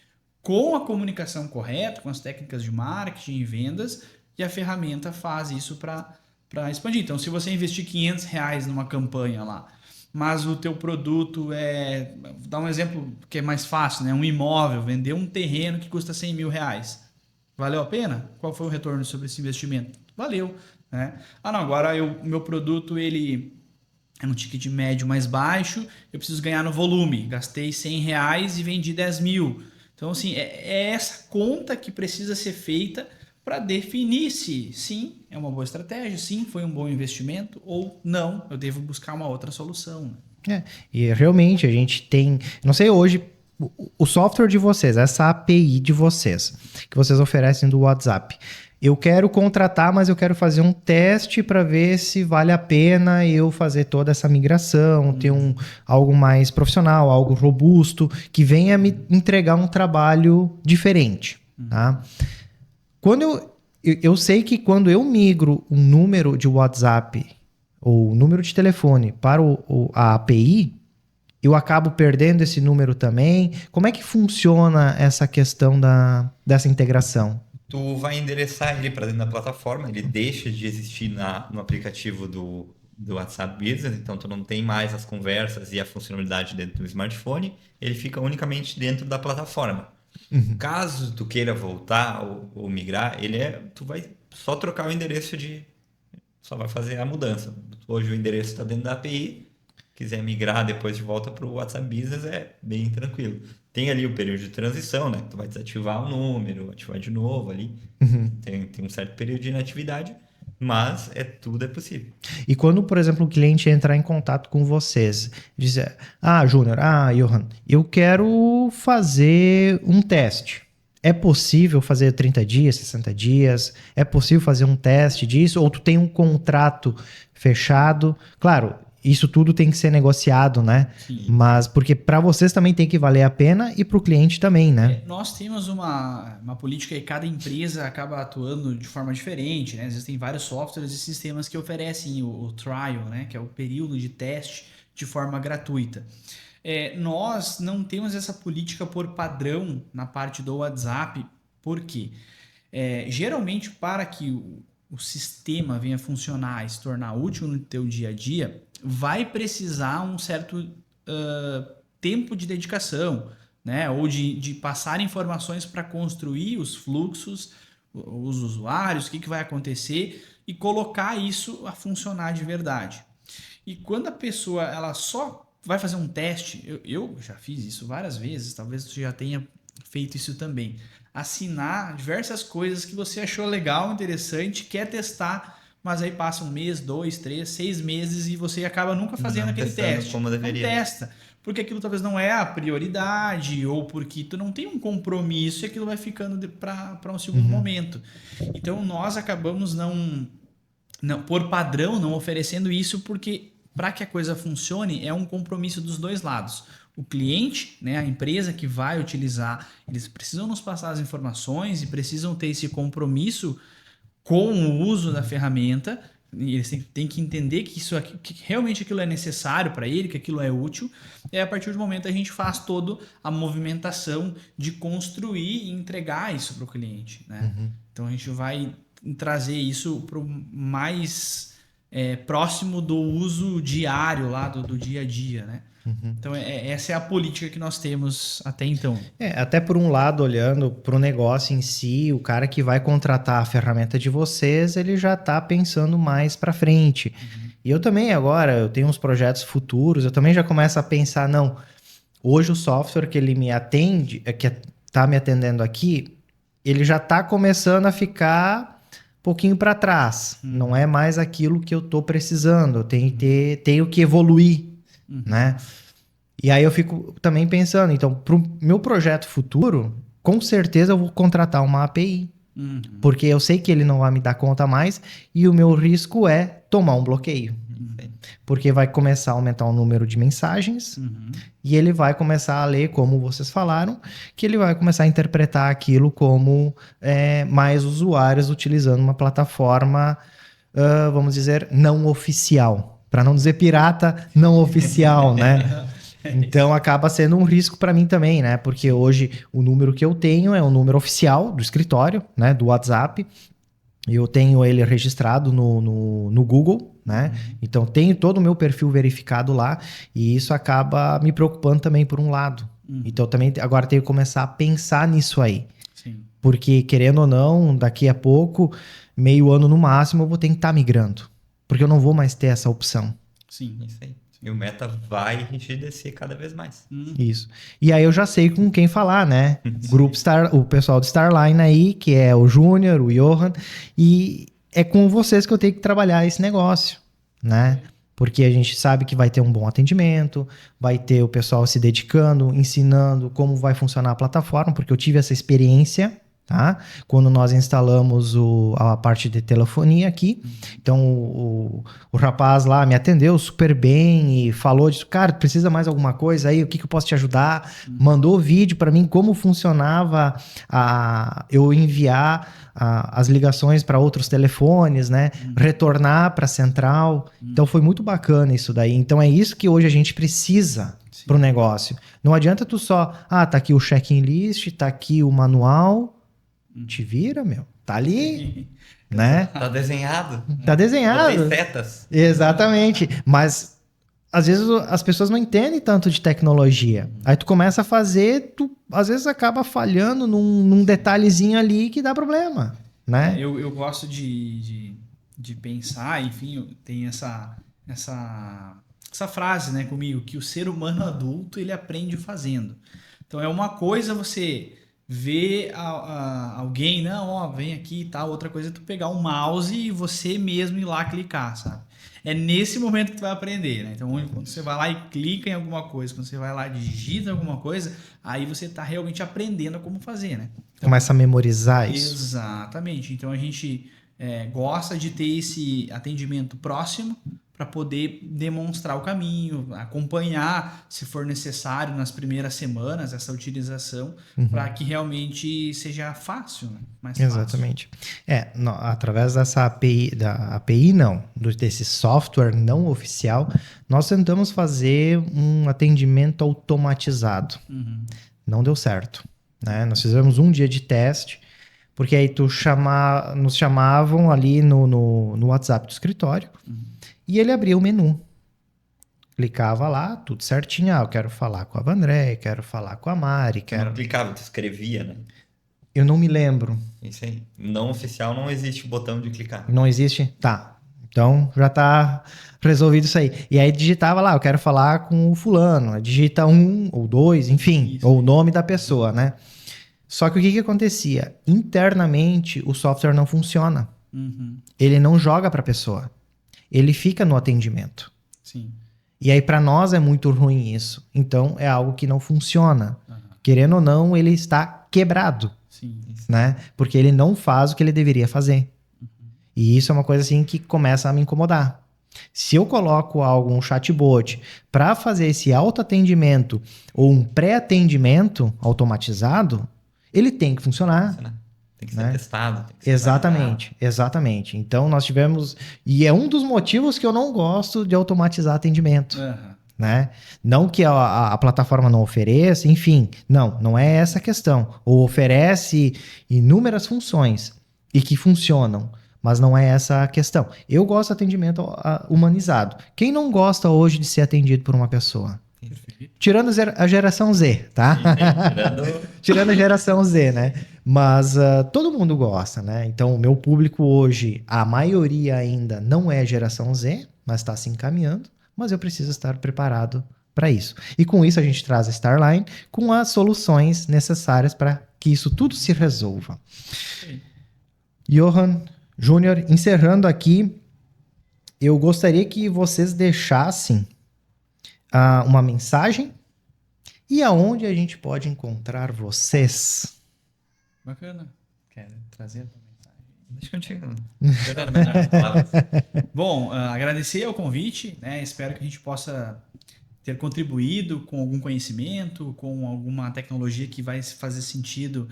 com a comunicação correta, com as técnicas de marketing e vendas, e a ferramenta faz isso para expandir. Então, se você investir R$500 numa campanha lá, mas o teu produto vou dar um exemplo que é mais fácil, né? Um imóvel, vender um terreno que custa R$100 mil. Valeu a pena? Qual foi o retorno sobre esse investimento? Valeu, né? Não, agora o meu produto ele é um ticket médio mais baixo, eu preciso ganhar no volume. Gastei R$100 e vendi 10 mil. Então, assim, é essa conta que precisa ser feita para definir se sim, é uma boa estratégia, sim, foi um bom investimento ou não, eu devo buscar uma outra solução. E realmente a gente tem, não sei hoje, o software de vocês, essa API de vocês, que vocês oferecem do WhatsApp, eu quero contratar, mas eu quero fazer um teste para ver se vale a pena eu fazer toda essa migração, ter algo mais profissional, algo robusto, que venha me entregar um trabalho diferente, tá? Quando eu sei que quando eu migro um número de WhatsApp ou um número de telefone para a API, eu acabo perdendo esse número também. Como é que funciona essa questão dessa integração? Tu vai endereçar ele para dentro da plataforma, ele deixa de existir no aplicativo do WhatsApp Business, então tu não tem mais as conversas e a funcionalidade dentro do smartphone, ele fica unicamente dentro da plataforma. Caso tu queira voltar ou migrar, tu vai só trocar o endereço só vai fazer a mudança. Hoje o endereço está dentro da API, quiser migrar depois de volta para o WhatsApp Business é bem tranquilo. Tem ali o período de transição, né? Tu vai desativar o número, ativar de novo ali. Tem um certo período de inatividade, mas tudo é possível. E quando, por exemplo, o cliente entrar em contato com vocês, dizer, Júnior, Johan, eu quero fazer um teste. É possível fazer 30 dias, 60 dias? É possível fazer um teste disso? Ou tu tem um contrato fechado? Claro, isso tudo tem que ser negociado, né? Sim. Mas porque para vocês também tem que valer a pena e para o cliente também, né? Nós temos uma política e cada empresa acaba atuando de forma diferente, né? Existem vários softwares e sistemas que oferecem o trial, né? Que é o período de teste de forma gratuita. Nós não temos essa política por padrão na parte do WhatsApp, por quê? Geralmente, para que o sistema venha funcionar e se tornar útil no teu dia a dia, vai precisar um certo tempo de dedicação, né? Ou de passar informações para construir os fluxos, os usuários, o que vai acontecer e colocar isso a funcionar de verdade. E quando a pessoa ela só vai fazer um teste, eu já fiz isso várias vezes, talvez você já tenha feito isso também, assinar diversas coisas que você achou legal, interessante, quer testar, mas aí passa 1 mês, 2, 3, 6 meses e você acaba nunca fazendo aquele teste. Como deveria. Não testa, porque aquilo talvez não é a prioridade ou porque tu não tem um compromisso e aquilo vai ficando para um segundo momento. Então nós acabamos não, por padrão, não oferecendo isso porque para que a coisa funcione é um compromisso dos dois lados. O cliente, né, a empresa que vai utilizar, eles precisam nos passar as informações e precisam ter esse compromisso com o uso da ferramenta. E eles têm que entender que que realmente aquilo é necessário para ele, que aquilo é útil. E a partir do momento a gente faz toda a movimentação de construir e entregar isso para o cliente, né? Então a gente vai trazer isso para o mais próximo do uso diário lá do dia a dia, né? Então essa é a política que nós temos até então. Até por um lado, olhando para o negócio em si, o cara que vai contratar a ferramenta de vocês, ele já está pensando mais para frente. E eu também agora, eu tenho uns projetos futuros, eu também já começo a pensar, não, hoje o software que ele me atende, que está me atendendo aqui, ele já está começando a ficar pouquinho para trás. Não é mais aquilo que eu estou precisando. Eu tenho que evoluir, né? E aí eu fico também pensando, então, para o meu projeto futuro, com certeza eu vou contratar uma API. Porque eu sei que ele não vai me dar conta mais e o meu risco é tomar um bloqueio. Porque vai começar a aumentar o número de mensagens e ele vai começar a ler, como vocês falaram, que ele vai começar a interpretar aquilo como mais usuários utilizando uma plataforma, vamos dizer, não oficial. Para não dizer pirata, não oficial, né? Então acaba sendo um risco para mim também, né? Porque hoje o número que eu tenho é um número oficial do escritório, né? Do WhatsApp. Eu tenho ele registrado no Google, né? Então tenho todo o meu perfil verificado lá e isso acaba me preocupando também por um lado. Então também agora tenho que começar a pensar nisso aí. Sim. Porque querendo ou não, daqui a pouco, meio ano no máximo, eu vou ter que estar migrando. Porque eu não vou mais ter essa opção. Sim. Isso aí. E o Meta vai enrijecer cada vez mais. Isso. E aí eu já sei com quem falar, né? Sim. Grupo Star, o pessoal do Starline aí, que é o Júnior, o Johan, e é com vocês que eu tenho que trabalhar esse negócio, né? Porque a gente sabe que vai ter um bom atendimento, vai ter o pessoal se dedicando, ensinando como vai funcionar a plataforma, porque eu tive essa experiência, tá? Quando nós instalamos a parte de telefonia aqui. Então, o rapaz lá me atendeu super bem e falou disso. Cara, precisa mais alguma coisa aí? O que eu posso te ajudar? Mandou vídeo para mim como funcionava eu enviar as ligações para outros telefones, né? Retornar para a central. Então, foi muito bacana isso daí. Então, é isso que hoje a gente precisa para o negócio. Não adianta tu só, tá aqui o check-in list, tá aqui o manual. Te vira, meu. Tá ali, né? Tá desenhado. Tá desenhado. Botei setas. Exatamente. Mas às vezes as pessoas não entendem tanto de tecnologia. Aí tu começa a fazer, tu às vezes acaba falhando num detalhezinho ali que dá problema, né? Eu gosto de pensar, enfim, tem essa frase, né, comigo, que o ser humano adulto, ele aprende fazendo. Então é uma coisa você ver alguém, não, ó, vem aqui e tal, outra coisa é tu pegar um mouse e você mesmo ir lá clicar, sabe? É nesse momento que tu vai aprender, né? Então, quando você vai lá e clica em alguma coisa, quando você vai lá e digita alguma coisa, aí você tá realmente aprendendo a como fazer, né? Então, Começa a memorizar isso. exatamente. Então, a gente gosta de ter esse atendimento próximo para poder demonstrar o caminho, acompanhar, se for necessário, nas primeiras semanas, essa utilização, para que realmente seja fácil, né? Mais fácil. Exatamente. Através dessa API, desse software não oficial, nós tentamos fazer um atendimento automatizado. Não deu certo, né? Nós fizemos um dia de teste, porque aí nos chamavam ali no WhatsApp do escritório, e ele abria o menu. Clicava lá, tudo certinho. Eu quero falar com a Vandré, quero falar com a Mari, Não clicava, tu escrevia, né? Eu não me lembro. Isso aí. Não oficial não existe o botão de clicar. Não existe? Tá. Então já tá resolvido isso aí. E aí digitava lá, eu quero falar com o fulano. Digita 1 ou 2, enfim, ou o nome da pessoa, né? Só que o que acontecia? Internamente o software não funciona. Ele não joga para a pessoa. Ele fica no atendimento. Sim. E aí para nós é muito ruim isso. Então é algo que não funciona. Querendo ou não, ele está quebrado. Sim. Né? Porque ele não faz o que ele deveria fazer. E isso é uma coisa assim que começa a me incomodar. Se eu coloco um chatbot para fazer esse autoatendimento ou um pré-atendimento automatizado, ele tem que funcionar. Tem que ser testado. Tem que ser Exatamente. Então nós tivemos... E é um dos motivos que eu não gosto de automatizar atendimento. Né? Não que a plataforma não ofereça, enfim, não é essa a questão. Ou oferece inúmeras funções e que funcionam, mas não é essa a questão. Eu gosto de atendimento humanizado. Quem não gosta hoje de ser atendido por uma pessoa? Tirando a geração Z, tá? Tirando a geração Z, né? Mas todo mundo gosta, né? Então o meu público hoje, a maioria ainda não é geração Z, mas está se encaminhando. Mas eu preciso estar preparado para isso. E com isso a gente traz a Starline com as soluções necessárias para que isso tudo se resolva. Sim. Johan, Júnior, encerrando aqui, eu gostaria que vocês deixassem uma mensagem e aonde a gente pode encontrar vocês. Bacana. Quero trazer a mensagem. Deixa contigo. Bom, agradecer ao convite, né? Espero que a gente possa ter contribuído com algum conhecimento, com alguma tecnologia que vai fazer sentido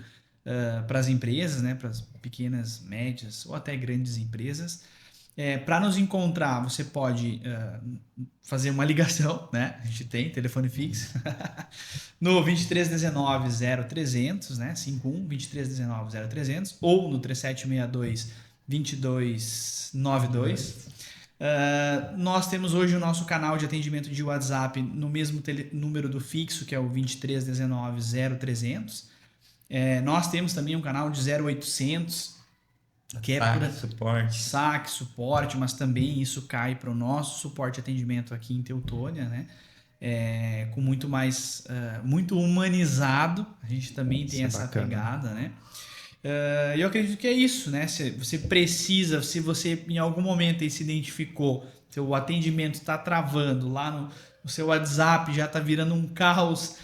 para as empresas, né? Para as pequenas, médias ou até grandes empresas. Para nos encontrar, você pode fazer uma ligação, né? A gente tem telefone fixo no 2319 0300, né? 51 2319 0300 ou no 3762 2292. Nós temos hoje o nosso canal de atendimento de WhatsApp no mesmo número do fixo, que é o 2319 0300. Nós temos também um canal de 0800, que é saque, suporte, mas também isso cai para o nosso suporte de atendimento aqui em Teutônia, né? Com muito mais, muito humanizado. A gente também tem essa pegada, né? Eu acredito que é isso, né? Se você precisa, se você em algum momento aí se identificou, seu atendimento está travando lá no seu WhatsApp, já está virando um caos.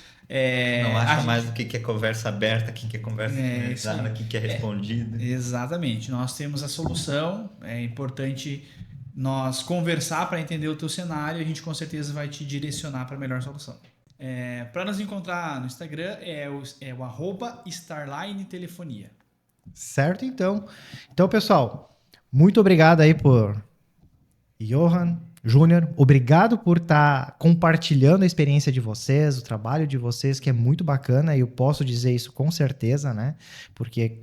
Não acha mais o que é conversa aberta, o que é conversa finalizada, o que é respondida. Exatamente. Nós temos a solução. É importante nós conversar para entender o teu cenário e a gente com certeza vai te direcionar para a melhor solução. Para nos encontrar no Instagram é o @Starline Telefonia. Certo, então. Então, pessoal, muito obrigado aí por Johan, Júnior, obrigado por estar compartilhando a experiência de vocês, o trabalho de vocês, que é muito bacana, e eu posso dizer isso com certeza, né? Porque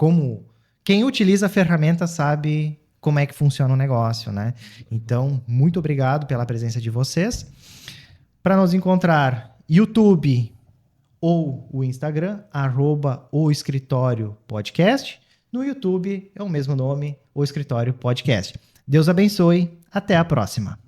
quem utiliza a ferramenta sabe como é que funciona o negócio, né? Então, muito obrigado pela presença de vocês. Para nos encontrar, YouTube ou o Instagram, @o Escritório Podcast. No YouTube é o mesmo nome, o Escritório Podcast. Deus abençoe, até a próxima.